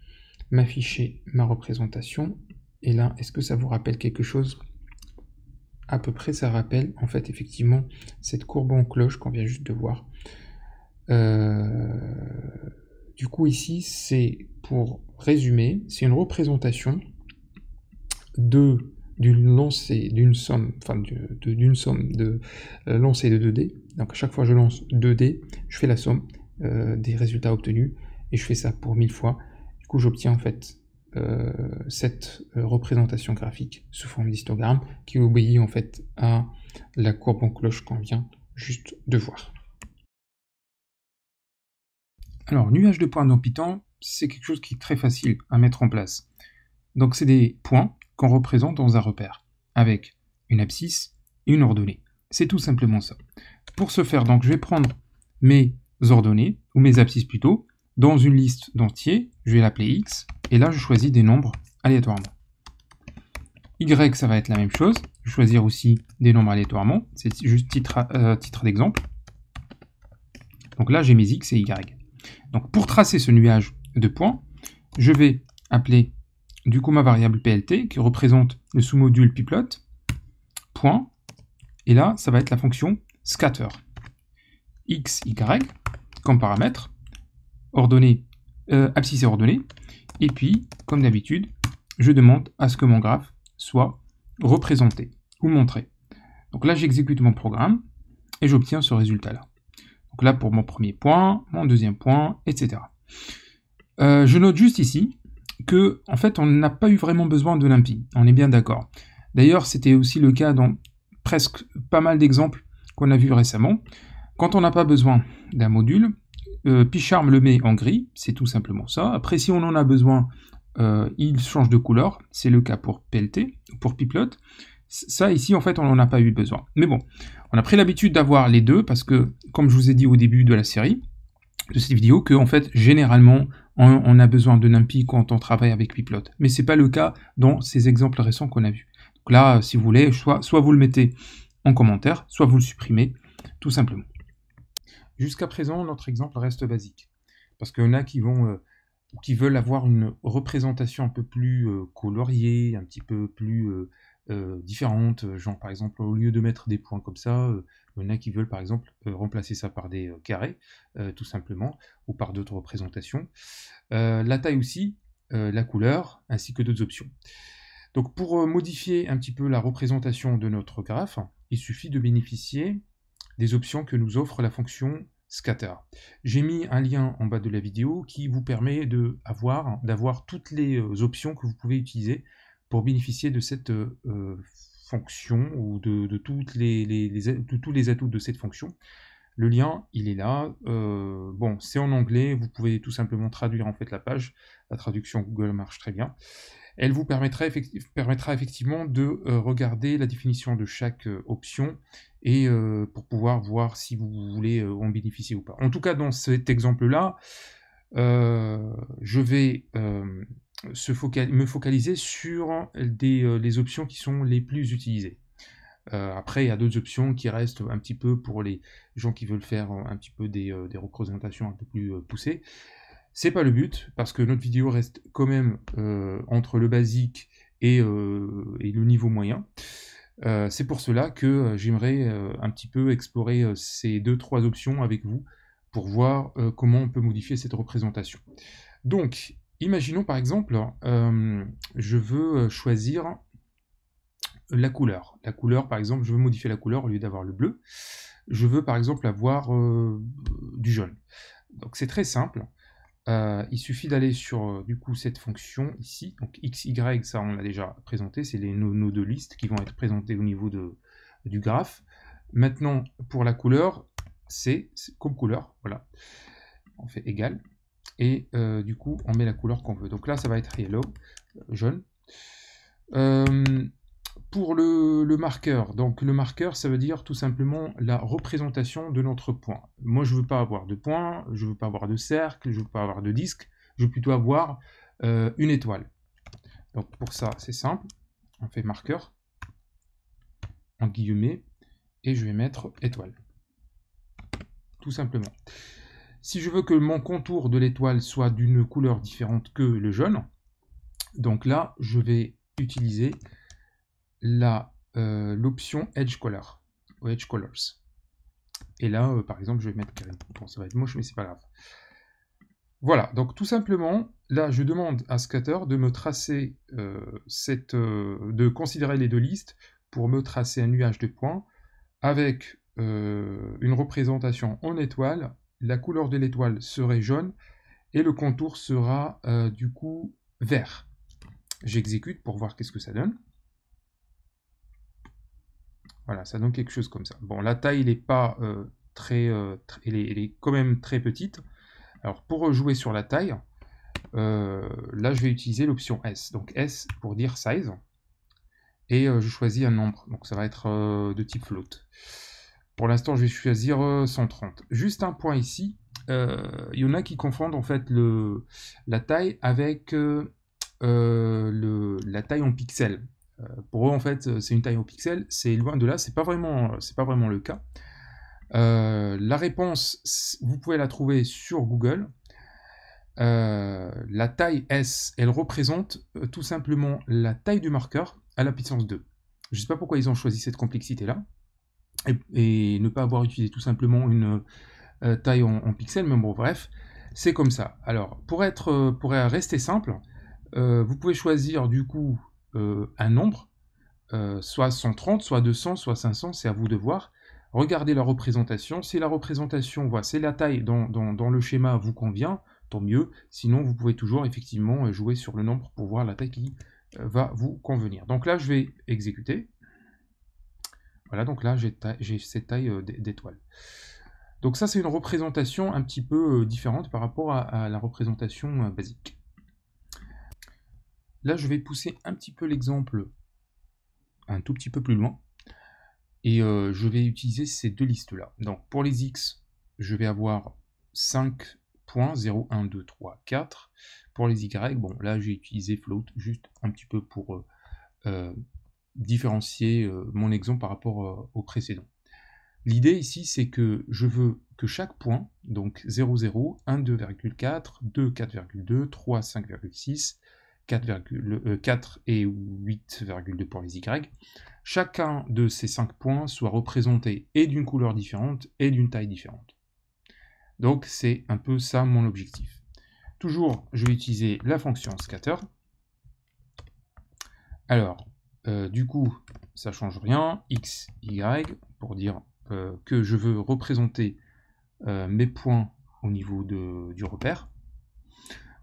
m'afficher ma représentation. Et là, est-ce que ça vous rappelle quelque chose? À peu près, ça rappelle en fait effectivement cette courbe en cloche qu'on vient juste de voir. Du coup ici, c'est, pour résumer, c'est une représentation d'une lancée, d'une somme, enfin d'une somme de lancée de 2 dés. Donc à chaque fois je lance 2 dés, je fais la somme des résultats obtenus, et je fais ça pour 1000 fois. Du coup j'obtiens en fait cette représentation graphique sous forme d'histogramme qui obéit en fait à la courbe en cloche qu'on vient juste de voir. Alors, nuage de points dans Python, c'est quelque chose qui est très facile à mettre en place. Donc c'est des points qu'on représente dans un repère, avec une abscisse et une ordonnée. C'est tout simplement ça. Pour ce faire, donc, je vais prendre mes ordonnées, ou mes abscisses plutôt, dans une liste d'entiers, je vais l'appeler X, et là je choisis des nombres aléatoirement. Y, ça va être la même chose, je vais choisir aussi des nombres aléatoirement, c'est juste titre d'exemple. Donc là j'ai mes X et Y. Donc pour tracer ce nuage de points, je vais appeler du coup ma variable PLT, qui représente le sous-module Pplot, point, et là ça va être la fonction scatter. X, Y, comme paramètre, ordonnée, abscisse et ordonnée, et puis, comme d'habitude, je demande à ce que mon graphe soit représenté ou montré. Donc là, j'exécute mon programme et j'obtiens ce résultat-là. Donc là, pour mon premier point, mon deuxième point, etc. Je note juste ici que, en fait, on n'a pas eu vraiment besoin de NumPy. On est bien d'accord. D'ailleurs, c'était aussi le cas dans presque pas mal d'exemples qu'on a vus récemment. Quand on n'a pas besoin d'un module, PyCharm le met en gris, c'est tout simplement ça. Après, si on en a besoin, il change de couleur. C'est le cas pour PLT, pour Pplot. Ça, ici, en fait, on n'en a pas eu besoin. Mais bon, on a pris l'habitude d'avoir les deux parce que, comme je vous ai dit au début de la série, de cette vidéo, que, en fait, généralement, on a besoin de NumPy quand on travaille avec Pplot. Mais c'est pas le cas dans ces exemples récents qu'on a vus. Donc là, si vous voulez, soit vous le mettez en commentaire, soit vous le supprimez, tout simplement. Jusqu'à présent, notre exemple reste basique. Parce qu'il y en a qui veulent avoir une représentation un peu plus coloriée, un petit peu plus différente. Genre, par exemple, au lieu de mettre des points comme ça, il y en a qui veulent, par exemple, remplacer ça par des carrés, tout simplement, ou par d'autres représentations. La taille aussi, la couleur, ainsi que d'autres options. Donc, pour modifier un petit peu la représentation de notre graphe, il suffit de bénéficier des options que nous offre la fonction scatter. J'ai mis un lien en bas de la vidéo qui vous permet d'avoir toutes les options que vous pouvez utiliser pour bénéficier de cette fonction ou de tous les atouts de cette fonction. Le lien, il est là. Bon, c'est en anglais. Vous pouvez tout simplement traduire en fait la page. La traduction Google marche très bien. Elle vous permettra effectivement de regarder la définition de chaque option et pour pouvoir voir si vous voulez en bénéficier ou pas. En tout cas, dans cet exemple-là, je vais me focaliser sur les options qui sont les plus utilisées. Après, il y a d'autres options qui restent un petit peu pour les gens qui veulent faire un petit peu des représentations un peu plus poussées. C'est pas le but, parce que notre vidéo reste quand même entre le basique et le niveau moyen. C'est pour cela que j'aimerais un petit peu explorer ces 2-3 options avec vous pour voir comment on peut modifier cette représentation. Donc, imaginons par exemple, je veux choisir la couleur. La couleur, par exemple, je veux modifier la couleur au lieu d'avoir le bleu. Je veux par exemple avoir du jaune. Donc c'est très simple. Il suffit d'aller sur du coup cette fonction ici, donc x, y, ça on l'a déjà présenté, c'est nos deux listes qui vont être présentées au niveau du graphe. Maintenant pour la couleur, c'est comme couleur, voilà, on fait égal, et du coup on met la couleur qu'on veut. Donc là ça va être yellow, jaune. Pour le marqueur, donc le marqueur ça veut dire tout simplement la représentation de notre point. Moi je veux pas avoir de point, je veux pas avoir de cercle, je veux pas avoir de disque, je veux plutôt avoir une étoile. Donc pour ça c'est simple, on fait marqueur, en guillemets, et je vais mettre étoile. Tout simplement. Si je veux que mon contour de l'étoile soit d'une couleur différente que le jaune, donc là je vais utiliser l'option Edge Color, ou Edge Colors. Et là, par exemple, je vais mettre carré. Bon, ça va être moche, mais c'est pas grave. Voilà, donc tout simplement, là, je demande à Scatter de me tracer de considérer les deux listes pour me tracer un nuage de points avec une représentation en étoile. La couleur de l'étoile serait jaune et le contour sera du coup vert. J'exécute pour voir qu'est-ce que ça donne. Voilà, ça donne quelque chose comme ça. Bon, la taille, elle n'est pas elle est quand même très petite. Alors, pour jouer sur la taille, là, je vais utiliser l'option S. Donc, S pour dire size. et je choisis un nombre, donc ça va être de type float. Pour l'instant, je vais choisir 130. Juste un point ici, il y en a qui confondent en fait la taille avec la taille en pixels. Pour eux, en fait, c'est une taille en pixels, c'est loin de là, c'est pas vraiment le cas. La réponse, vous pouvez la trouver sur Google. La taille S, elle représente tout simplement la taille du marqueur à la puissance 2. Je ne sais pas pourquoi ils ont choisi cette complexité-là, et ne pas avoir utilisé tout simplement une taille en pixels, mais bon, bref, c'est comme ça. Alors, pour rester simple, vous pouvez choisir du coup un nombre, soit 130, soit 200, soit 500, c'est à vous de voir. Regardez la représentation. Si la représentation, voilà, c'est la taille dans le schéma vous convient, tant mieux. Sinon, vous pouvez toujours effectivement jouer sur le nombre pour voir la taille qui va vous convenir. Donc là, je vais exécuter. Voilà, donc là, j'ai cette taille d'étoile. Donc ça, c'est une représentation un petit peu différente par rapport à la représentation basique. Là, je vais pousser un petit peu l'exemple un tout petit peu plus loin. Et je vais utiliser ces deux listes-là. Donc pour les X, je vais avoir 5 points, 0, 1, 2, 3, 4. Pour les Y, bon, là j'ai utilisé float juste un petit peu pour différencier mon exemple par rapport au précédent. L'idée ici, c'est que je veux que chaque point, donc 0, 0, 1, 2,4, 2, 4,2, 3, 5,6, 4 et 8,2 pour les Y, chacun de ces 5 points soit représenté et d'une couleur différente et d'une taille différente. Donc c'est un peu ça mon objectif. Toujours, je vais utiliser la fonction scatter. Alors, du coup, ça ne change rien, x, y, pour dire que je veux représenter mes points au niveau du repère.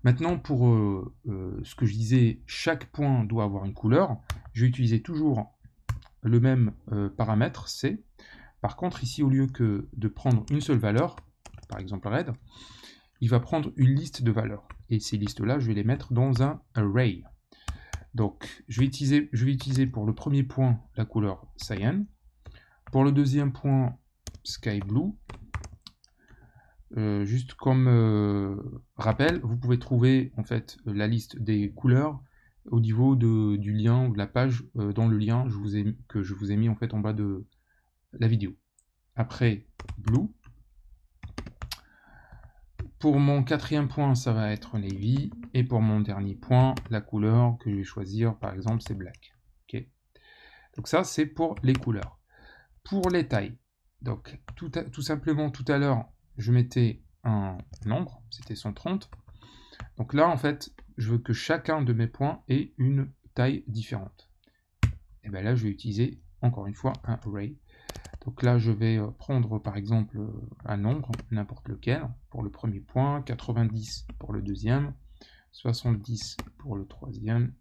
Maintenant, pour ce que je disais, chaque point doit avoir une couleur. Je vais utiliser toujours le même paramètre, C. Par contre, ici, au lieu que de prendre une seule valeur, par exemple red, il va prendre une liste de valeurs. Et ces listes-là, je vais les mettre dans un array. Donc, je vais utiliser pour le premier point la couleur cyan. Pour le deuxième point, sky blue. Juste comme rappel, vous pouvez trouver en fait la liste des couleurs au niveau du lien ou de la page dans le lien que je vous ai mis en fait en bas de la vidéo. Après, blue. Pour mon quatrième point, ça va être navy. Et pour mon dernier point, la couleur que je vais choisir, par exemple, c'est black. Okay. Donc ça, c'est pour les couleurs. Pour les tailles, donc tout simplement, tout à l'heure, je mettais un nombre, c'était 130. Donc là, en fait, je veux que chacun de mes points ait une taille différente. Et bien là, je vais utiliser, encore une fois, un array. Donc là, je vais prendre par exemple un nombre, n'importe lequel, pour le premier point, 90 pour le deuxième, 70 pour le troisième,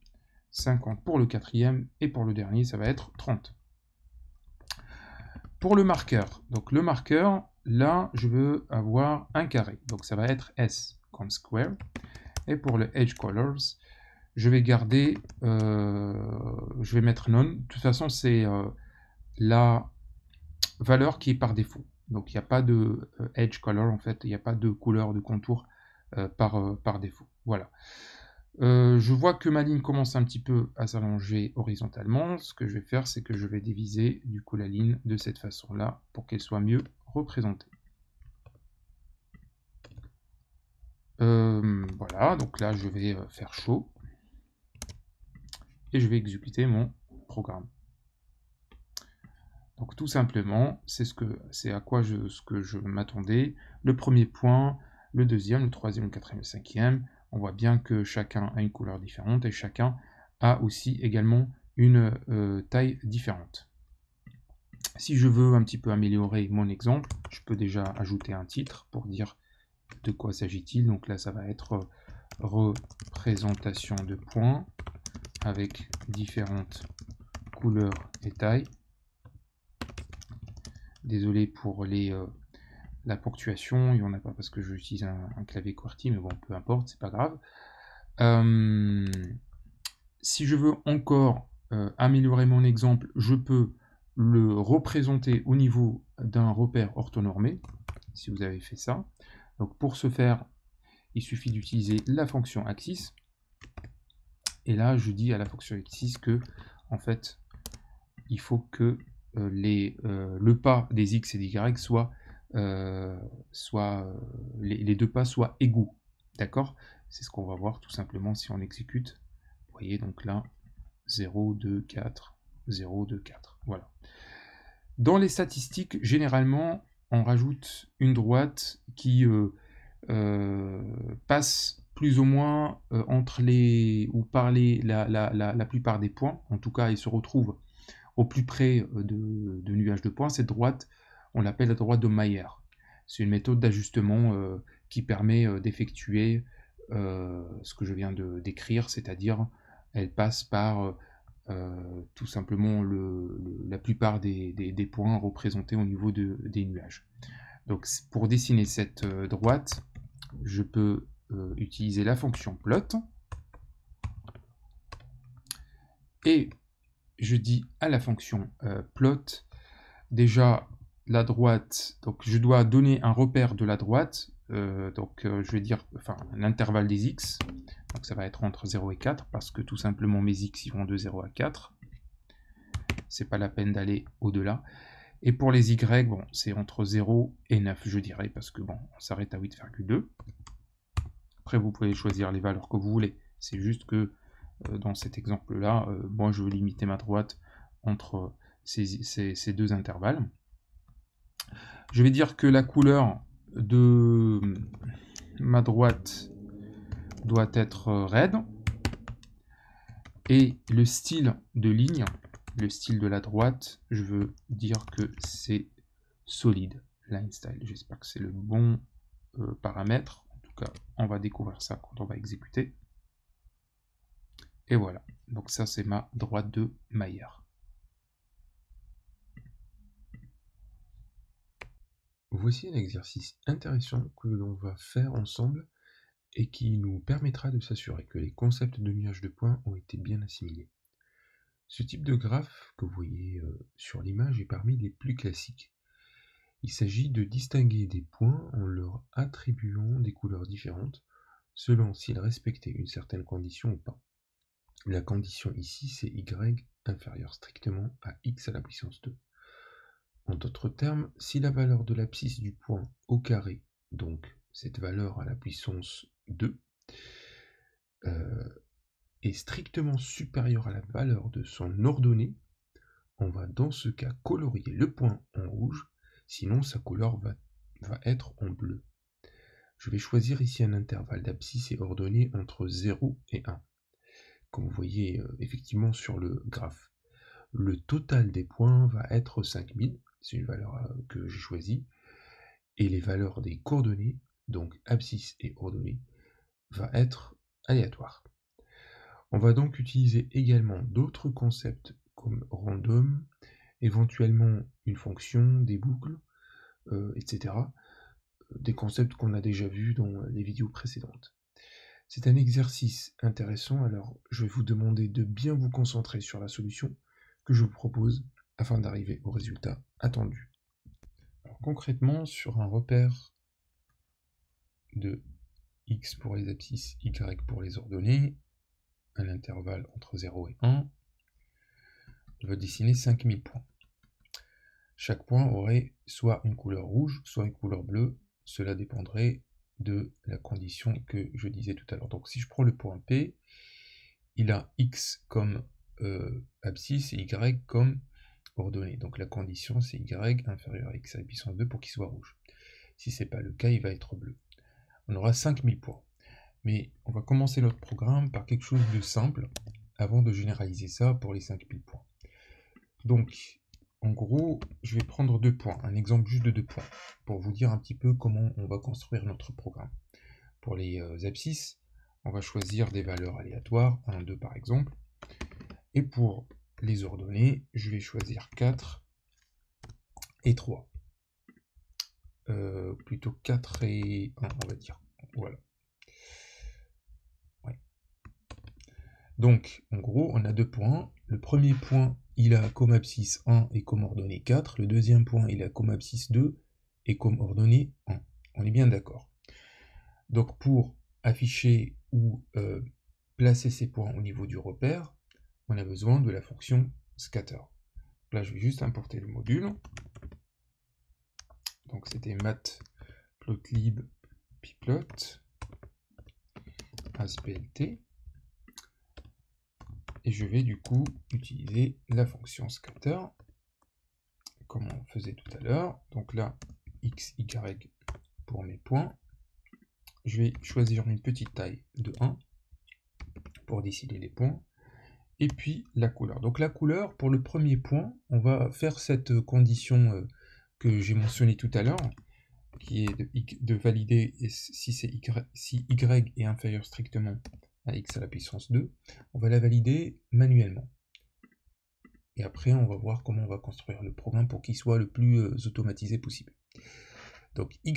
50 pour le quatrième, et pour le dernier, ça va être 30. Pour le marqueur, donc le marqueur, là, je veux avoir un carré, donc ça va être S comme square. Et pour le edge colors, je vais garder, je vais mettre none. De toute façon, c'est la valeur qui est par défaut. Donc il n'y a pas de edge color, en fait, il n'y a pas de couleur de contour par défaut. Voilà. Je vois que ma ligne commence un petit peu à s'allonger horizontalement. Ce que je vais faire, c'est que je vais diviser du coup la ligne de cette façon-là pour qu'elle soit mieux représentée. Voilà, donc là je vais faire show et je vais exécuter mon programme. Donc tout simplement, c'est à quoi ce que je m'attendais. Le premier point, le deuxième, le troisième, le quatrième, le cinquième. On voit bien que chacun a une couleur différente et chacun a aussi également une taille différente. Si je veux un petit peu améliorer mon exemple, je peux déjà ajouter un titre pour dire de quoi s'agit-il. Donc là, ça va être représentation de points avec différentes couleurs et tailles. Désolé pour la ponctuation, il n'y en a pas parce que j'utilise un clavier QWERTY, mais bon, peu importe, c'est pas grave. Si je veux encore améliorer mon exemple, je peux le représenter au niveau d'un repère orthonormé, si vous avez fait ça. Donc pour ce faire, il suffit d'utiliser la fonction axis. Et là, je dis à la fonction axis que, en fait, il faut que le pas des x et des y les deux pas soient égaux. D'accord? C'est ce qu'on va voir tout simplement si on exécute. Vous voyez, donc là, 0, 2, 4, 0, 2, 4. Voilà. Dans les statistiques, généralement, on rajoute une droite qui passe plus ou moins entre les ou par la plupart des points. En tout cas, il se retrouve au plus près de nuages de points. Cette droite, on l'appelle la droite de Mayer. C'est une méthode d'ajustement qui permet d'effectuer ce que je viens de décrire, c'est-à-dire elle passe par tout simplement la plupart des points représentés au niveau des nuages. Donc pour dessiner cette droite, je peux utiliser la fonction plot et je dis à la fonction plot déjà la droite, donc je dois donner un repère de la droite, je vais dire l'intervalle des x, donc ça va être entre 0 et 4 parce que tout simplement mes x ils vont de 0 à 4, c'est pas la peine d'aller au-delà. Et pour les y, bon, c'est entre 0 et 9, je dirais, parce que bon, on s'arrête à 8,2. Après, vous pouvez choisir les valeurs que vous voulez. C'est juste que dans cet exemple-là, moi, je veux limiter ma droite entre ces deux intervalles. Je vais dire que la couleur de ma droite doit être raide. Et le style de ligne, le style de la droite, je veux dire que c'est solide, line style. J'espère que c'est le bon paramètre. En tout cas, on va découvrir ça quand on va exécuter. Et voilà. Donc ça, c'est ma droite de Mayer. Voici un exercice intéressant que l'on va faire ensemble et qui nous permettra de s'assurer que les concepts de nuages de points ont été bien assimilés. Ce type de graphe que vous voyez sur l'image est parmi les plus classiques. Il s'agit de distinguer des points en leur attribuant des couleurs différentes selon s'ils respectaient une certaine condition ou pas. La condition ici, c'est y inférieur strictement à x à la puissance 2. En d'autres termes, si la valeur de l'abscisse du point au carré, donc cette valeur à la puissance 2, est strictement supérieure à la valeur de son ordonnée, on va dans ce cas colorier le point en rouge, sinon sa couleur va être en bleu. Je vais choisir ici un intervalle d'abscisse et ordonnée entre 0 et 1. Comme vous voyez effectivement sur le graphe, le total des points va être 5000, c'est une valeur que j'ai choisie, et les valeurs des coordonnées, donc abscisse et ordonnée, va être aléatoire. On va donc utiliser également d'autres concepts comme random, éventuellement une fonction, des boucles, etc. Des concepts qu'on a déjà vus dans les vidéos précédentes. C'est un exercice intéressant, alors je vais vous demander de bien vous concentrer sur la solution que je vous propose afin d'arriver au résultat attendu. Alors concrètement, sur un repère de x pour les abscisses, y pour les ordonnées, un intervalle entre 0 et 1, on va dessiner 5000 points. Chaque point aurait soit une couleur rouge, soit une couleur bleue. Cela dépendrait de la condition que je disais tout à l'heure. Donc si je prends le point P, il a x comme abscisse et y comme ordonnée. Donc la condition c'est y inférieur à x à la puissance 2 pour qu'il soit rouge. Si ce n'est pas le cas, il va être bleu. On aura 5000 points. Mais on va commencer notre programme par quelque chose de simple avant de généraliser ça pour les 5000 points. Donc, en gros, je vais prendre 2 points, un exemple juste de 2 points, pour vous dire un petit peu comment on va construire notre programme. Pour les abscisses, on va choisir des valeurs aléatoires, 1, 2 par exemple. Et pour les ordonnées, je vais choisir 4 et 3. Plutôt 4 et 1, on va dire. Voilà. Ouais. Donc, en gros, on a 2 points. le premier point, il a comme abscisse 1 et comme ordonnée 4. Le deuxième point, il a comme abscisse 2 et comme ordonnée 1. On est bien d'accord. Donc pour afficher ou placer ces points au niveau du repère, on a besoin de la fonction scatter. Là, je vais juste importer le module. Donc c'était matplotlib pyplot asplt. Et je vais du coup utiliser la fonction scatter, comme on faisait tout à l'heure. Donc là, x, y pour mes points. Je vais choisir une petite taille de 1 pour décider les points. Et puis la couleur. Donc la couleur, pour le premier point, on va faire cette condition que j'ai mentionnée tout à l'heure, qui est de valider si y est inférieur strictement à x à la puissance 2. On va la valider manuellement. Et après, on va voir comment on va construire le programme pour qu'il soit le plus automatisé possible. Donc y,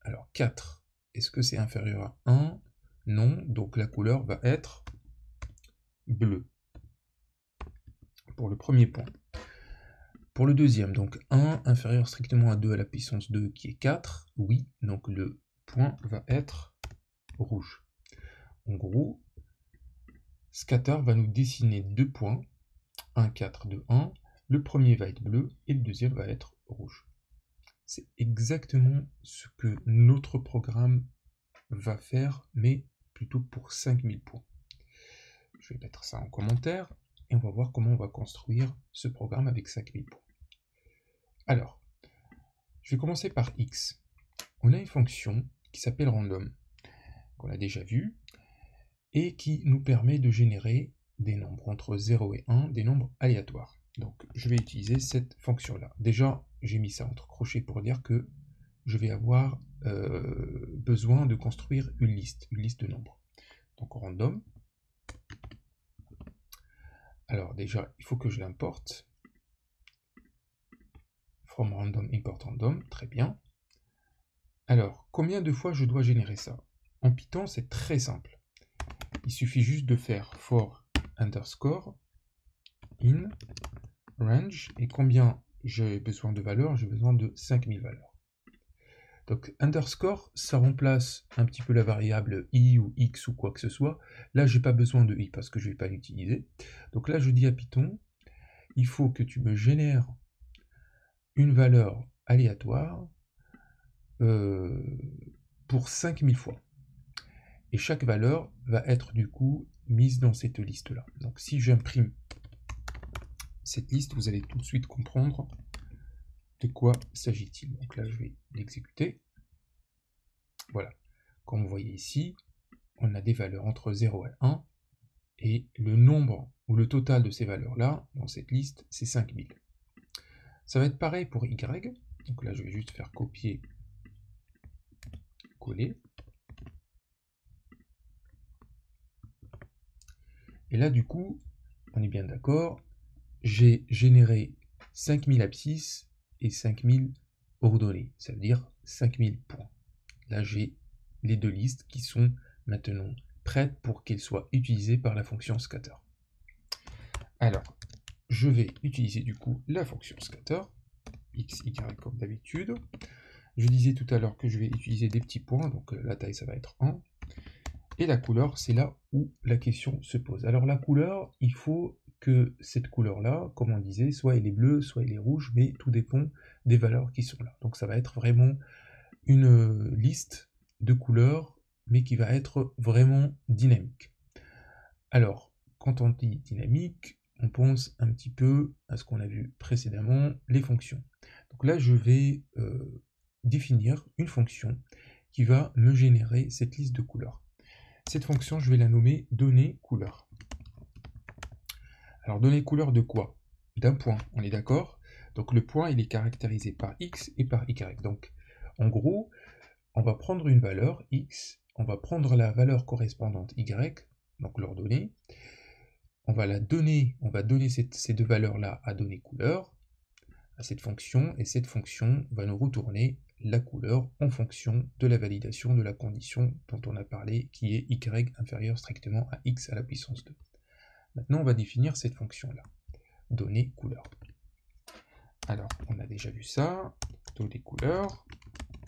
alors 4, est-ce que c'est inférieur à 1? Non, donc la couleur va être bleue. Pour le premier point. Pour le deuxième, donc 1 inférieur strictement à 2 à la puissance 2 qui est 4, oui, donc le point va être rouge. En gros, scatter va nous dessiner deux points, 1, 4, 2, 1, le premier va être bleu et le deuxième va être rouge. C'est exactement ce que notre programme va faire, mais plutôt pour 5000 points. Je vais mettre ça en commentaire. Et on va voir comment on va construire ce programme avec 5000 points. Alors, je vais commencer par x. On a une fonction qui s'appelle random, qu'on a déjà vue, et qui nous permet de générer des nombres entre 0 et 1, des nombres aléatoires. Donc, je vais utiliser cette fonction-là. Déjà, j'ai mis ça entre crochets pour dire que je vais avoir besoin de construire une liste de nombres. Donc, random. Alors déjà, il faut que je l'importe. From random, import random, très bien. Alors, combien de fois je dois générer ça? En Python, c'est très simple. Il suffit juste de faire for underscore in range. Et combien j'ai besoin de valeurs? J'ai besoin de 5000 valeurs. Donc underscore, ça remplace un petit peu la variable i ou x ou quoi que ce soit. Là, j'ai pas besoin de i parce que je ne vais pas l'utiliser. Donc là, je dis à Python, il faut que tu me génères une valeur aléatoire pour 5000 fois. Et chaque valeur va être du coup mise dans cette liste-là. Donc si j'imprime cette liste, vous allez tout de suite comprendre de quoi s'agit-il. Donc là, je vais l'exécuter. Voilà. Comme vous voyez ici, on a des valeurs entre 0 et 1, et le nombre ou le total de ces valeurs-là, dans cette liste, c'est 5000. Ça va être pareil pour y. Donc là, je vais juste faire copier, coller. Et là, du coup, on est bien d'accord, j'ai généré 5000 abscisses et 5000 ordonnées, ça veut dire 5000 points. Là, j'ai les deux listes qui sont maintenant prêtes pour qu'elles soient utilisées par la fonction scatter. Alors, je vais utiliser du coup la fonction scatter, x, y comme d'habitude. Je disais tout à l'heure que je vais utiliser des petits points, donc la taille ça va être 1. Et la couleur, c'est là où la question se pose. Alors la couleur, il faut que cette couleur-là, comme on disait, soit elle est bleue, soit elle est rouge, mais tout dépend des valeurs qui sont là. Donc ça va être vraiment une liste de couleurs, mais qui va être vraiment dynamique. Alors, quand on dit dynamique, on pense un petit peu à ce qu'on a vu précédemment, les fonctions. Donc là, je vais définir une fonction qui va me générer cette liste de couleurs. Cette fonction, je vais la nommer donner couleur. Alors, donner couleur de quoi? D'un point, on est d'accord? Donc le point, il est caractérisé par x et par y. Donc, en gros, on va prendre une valeur x, on va prendre la valeur correspondante y, donc l'ordonnée, on va donner ces deux valeurs-là à donner couleur, à cette fonction, et cette fonction va nous retourner la couleur en fonction de la validation de la condition dont on a parlé, qui est y inférieur strictement à x à la puissance 2. Maintenant, on va définir cette fonction-là. Donner couleur. Alors, on a déjà vu ça. Donner couleur.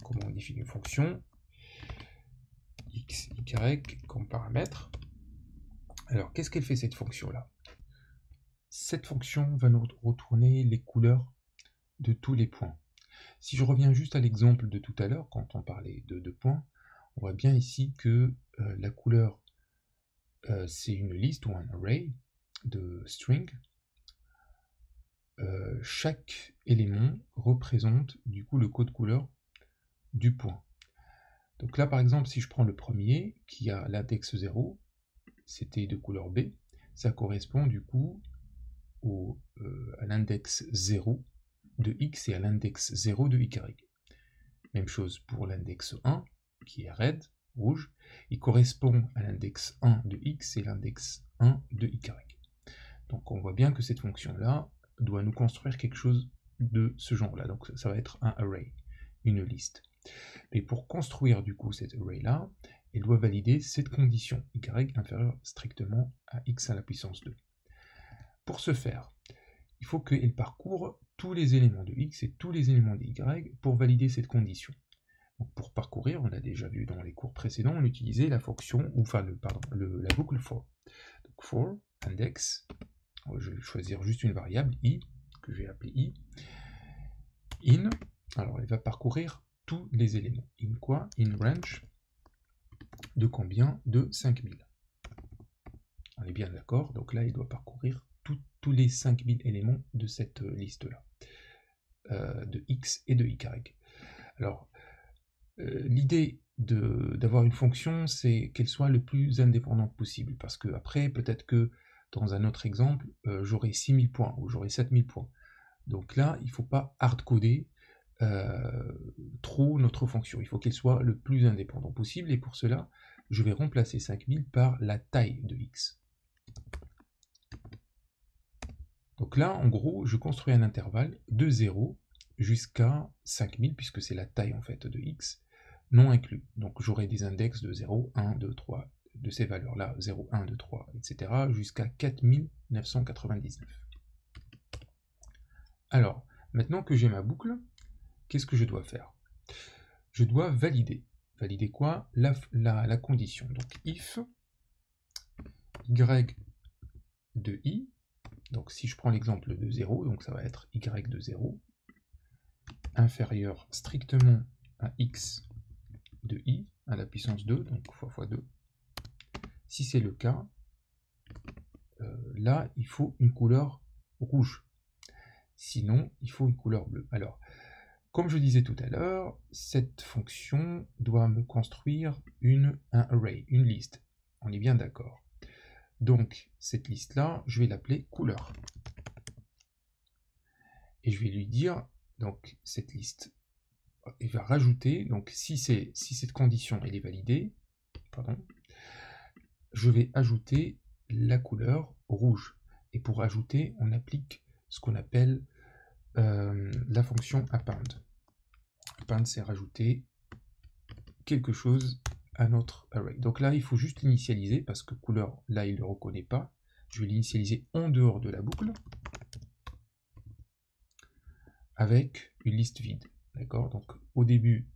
Comment on définit une fonction? X, Y comme paramètre. Alors, qu'est-ce qu'elle fait cette fonction-là? Cette fonction va nous retourner les couleurs de tous les points. Si je reviens juste à l'exemple de tout à l'heure, quand on parlait de 2 points, on voit bien ici que la couleur, c'est une liste ou un array de string. Chaque élément représente du coup le code couleur du point. Donc là, par exemple, si je prends le premier, qui a l'index 0, c'était de couleur B, ça correspond du coup à l'index 0 de X et à l'index 0 de Y. Même chose pour l'index 1, qui est red, rouge, il correspond à l'index 1 de X et l'index 1 de Y. Donc on voit bien que cette fonction-là doit nous construire quelque chose de ce genre-là. Donc ça va être un array, une liste. Mais pour construire du coup cet array-là, elle doit valider cette condition, y inférieur strictement à x à la puissance 2. Pour ce faire, il faut qu'elle parcourt tous les éléments de x et tous les éléments de y pour valider cette condition. Donc pour parcourir, on l'a déjà vu dans les cours précédents, on utilisait la fonction, ou enfin la boucle for. Donc for index, je vais choisir juste une variable i, que je vais appeler i, in, alors elle va parcourir tous les éléments. In quoi? In range de combien? De 5000. On est bien d'accord, donc là il doit parcourir tous les 5000 éléments de cette liste-là, de x et de y. Alors, l'idée d'avoir une fonction, c'est qu'elle soit le plus indépendante possible, parce que après, peut-être que dans un autre exemple, j'aurai 6000 points, ou j'aurai 7000 points. Donc là, il ne faut pas hard-coder trop notre fonction, il faut qu'elle soit le plus indépendant possible, et pour cela, je vais remplacer 5000 par la taille de x. Donc là, en gros, je construis un intervalle de 0 jusqu'à 5000, puisque c'est la taille en fait de x, non inclus. Donc j'aurai des index de 0, 1, 2, 3, de ces valeurs-là, 0, 1, 2, 3, etc., jusqu'à 4999. Alors, maintenant que j'ai ma boucle, qu'est-ce que je dois faire? Je dois valider. Valider quoi? La condition. Donc if y de i, donc si je prends l'exemple de 0, donc ça va être y de 0, inférieur strictement à x de i à la puissance 2, donc fois 2. Si c'est le cas, là, il faut une couleur rouge. Sinon, il faut une couleur bleue. Alors, comme je disais tout à l'heure, cette fonction doit me construire un array, une liste. On est bien d'accord. Donc, cette liste-là, je vais l'appeler couleur. Et je vais lui dire, donc, cette liste, il va rajouter, donc si cette condition elle est validée, pardon, je vais ajouter la couleur rouge. Et pour ajouter, on applique ce qu'on appelle la fonction append. Append, c'est rajouter quelque chose à notre array. Donc là, il faut juste l'initialiser, parce que couleur, là, il ne le reconnaît pas. Je vais l'initialiser en dehors de la boucle, avec une liste vide. D'accord? Donc au début,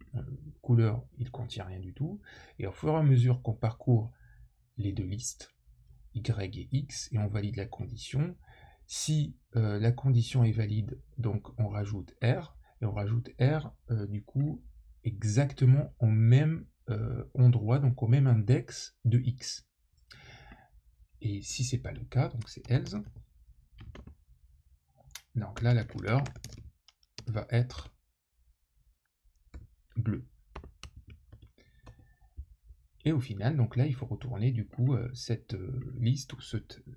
couleur, il ne contient rien du tout. Et au fur et à mesure qu'on parcourt les deux listes, y et x, et on valide la condition. Si la condition est valide, donc on rajoute r, et on rajoute r du coup exactement au même endroit, donc au même index de x. Et si c'est pas le cas, donc c'est else, donc là la couleur va être bleue. Et au final, donc là il faut retourner du coup cette liste ou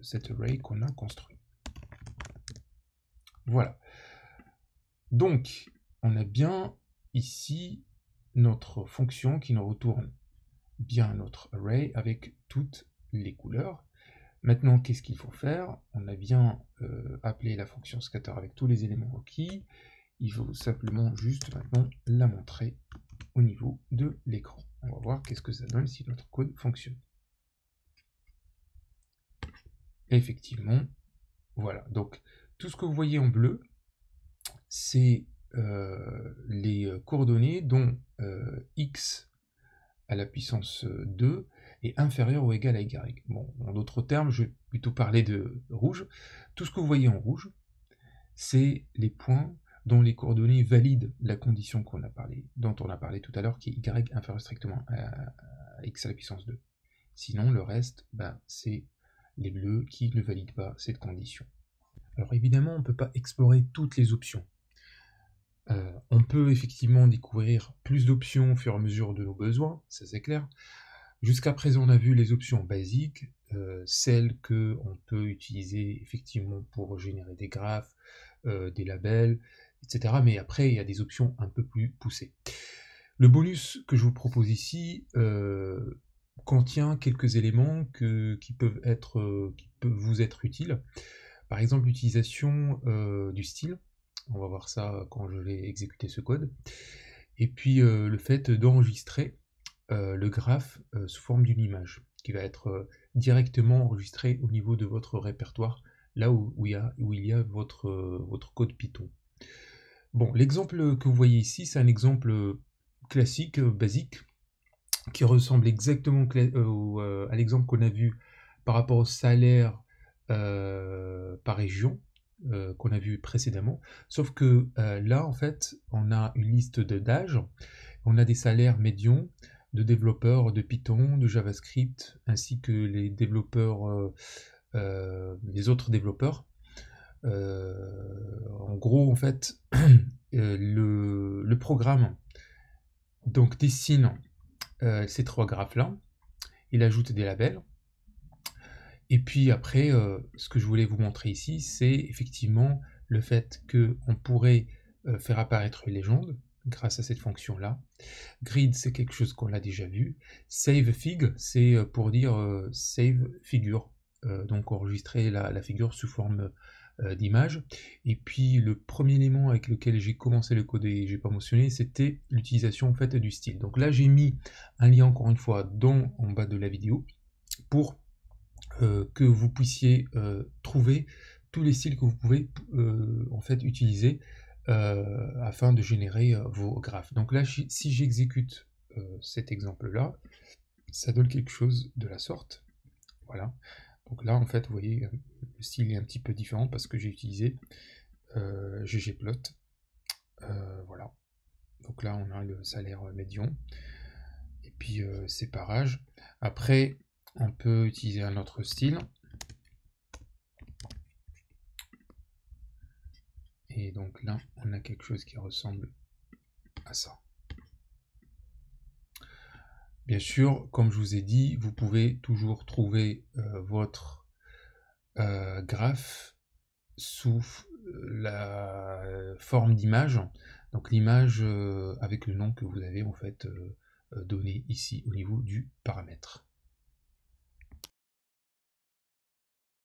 cet array qu'on a construit. Voilà. Donc, on a bien ici notre fonction qui nous retourne bien notre array avec toutes les couleurs. Maintenant, qu'est-ce qu'il faut faire? On a bien appelé la fonction scatter avec tous les éléments requis. Il faut simplement juste maintenant la montrer au niveau de l'écran. On va voir qu'est-ce que ça donne si notre code fonctionne. effectivement, voilà. Donc, tout ce que vous voyez en bleu, c'est les coordonnées dont x à la puissance 2 est inférieur ou égal à y. Bon, en d'autres termes, je vais plutôt parler de rouge. Tout ce que vous voyez en rouge, c'est les points dont les coordonnées valident la condition dont on a parlé tout à l'heure, qui est y inférieur strictement à x à la puissance 2. Sinon, le reste, c'est les bleus qui ne valident pas cette condition. Alors évidemment, on ne peut pas explorer toutes les options. On peut effectivement découvrir plus d'options au fur et à mesure de nos besoins, ça c'est clair. Jusqu'à présent, on a vu les options basiques, celles qu'on peut utiliser effectivement pour générer des graphes, des labels, etc. Mais après, il y a des options un peu plus poussées. Le bonus que je vous propose ici contient quelques éléments qui peuvent vous être utiles. Par exemple, l'utilisation du style. On va voir ça quand je vais exécuter ce code. Et puis le fait d'enregistrer le graphe sous forme d'une image, qui va être directement enregistré au niveau de votre répertoire, là où il y a votre code Python. Bon, l'exemple que vous voyez ici, c'est un exemple classique, basique, qui ressemble exactement à l'exemple qu'on a vu par rapport au salaire par région, qu'on a vu précédemment, sauf que là, en fait, on a une liste d'âge, on a des salaires médians de développeurs de Python, de JavaScript, ainsi que les développeurs, les autres développeurs. En gros, en fait, le programme donc dessine ces trois graphes-là, il ajoute des labels, et puis après, ce que je voulais vous montrer ici, c'est effectivement le fait qu'on pourrait faire apparaître une légende grâce à cette fonction-là. Grid, c'est quelque chose qu'on a déjà vu. Save fig, c'est pour dire save figure, donc enregistrer la figure sous forme d'image. Et puis le premier élément avec lequel j'ai commencé le code et j'ai pas mentionné, c'était l'utilisation en fait du style. Donc là, j'ai mis un lien encore une fois en bas de la vidéo pour que vous puissiez trouver tous les styles que vous pouvez en fait utiliser afin de générer vos graphes. Donc là, si j'exécute cet exemple-là, ça donne quelque chose de la sorte. Voilà. Donc là, en fait, vous voyez, le style est un petit peu différent parce que j'ai utilisé ggplot. Voilà. Donc là, on a le salaire médian. Et puis, séparage. Après, on peut utiliser un autre style. Et donc là, on a quelque chose qui ressemble à ça. Bien sûr, comme je vous ai dit, vous pouvez toujours trouver votre graphe sous la forme d'image. Donc l'image avec le nom que vous avez en fait donné ici au niveau du paramètre.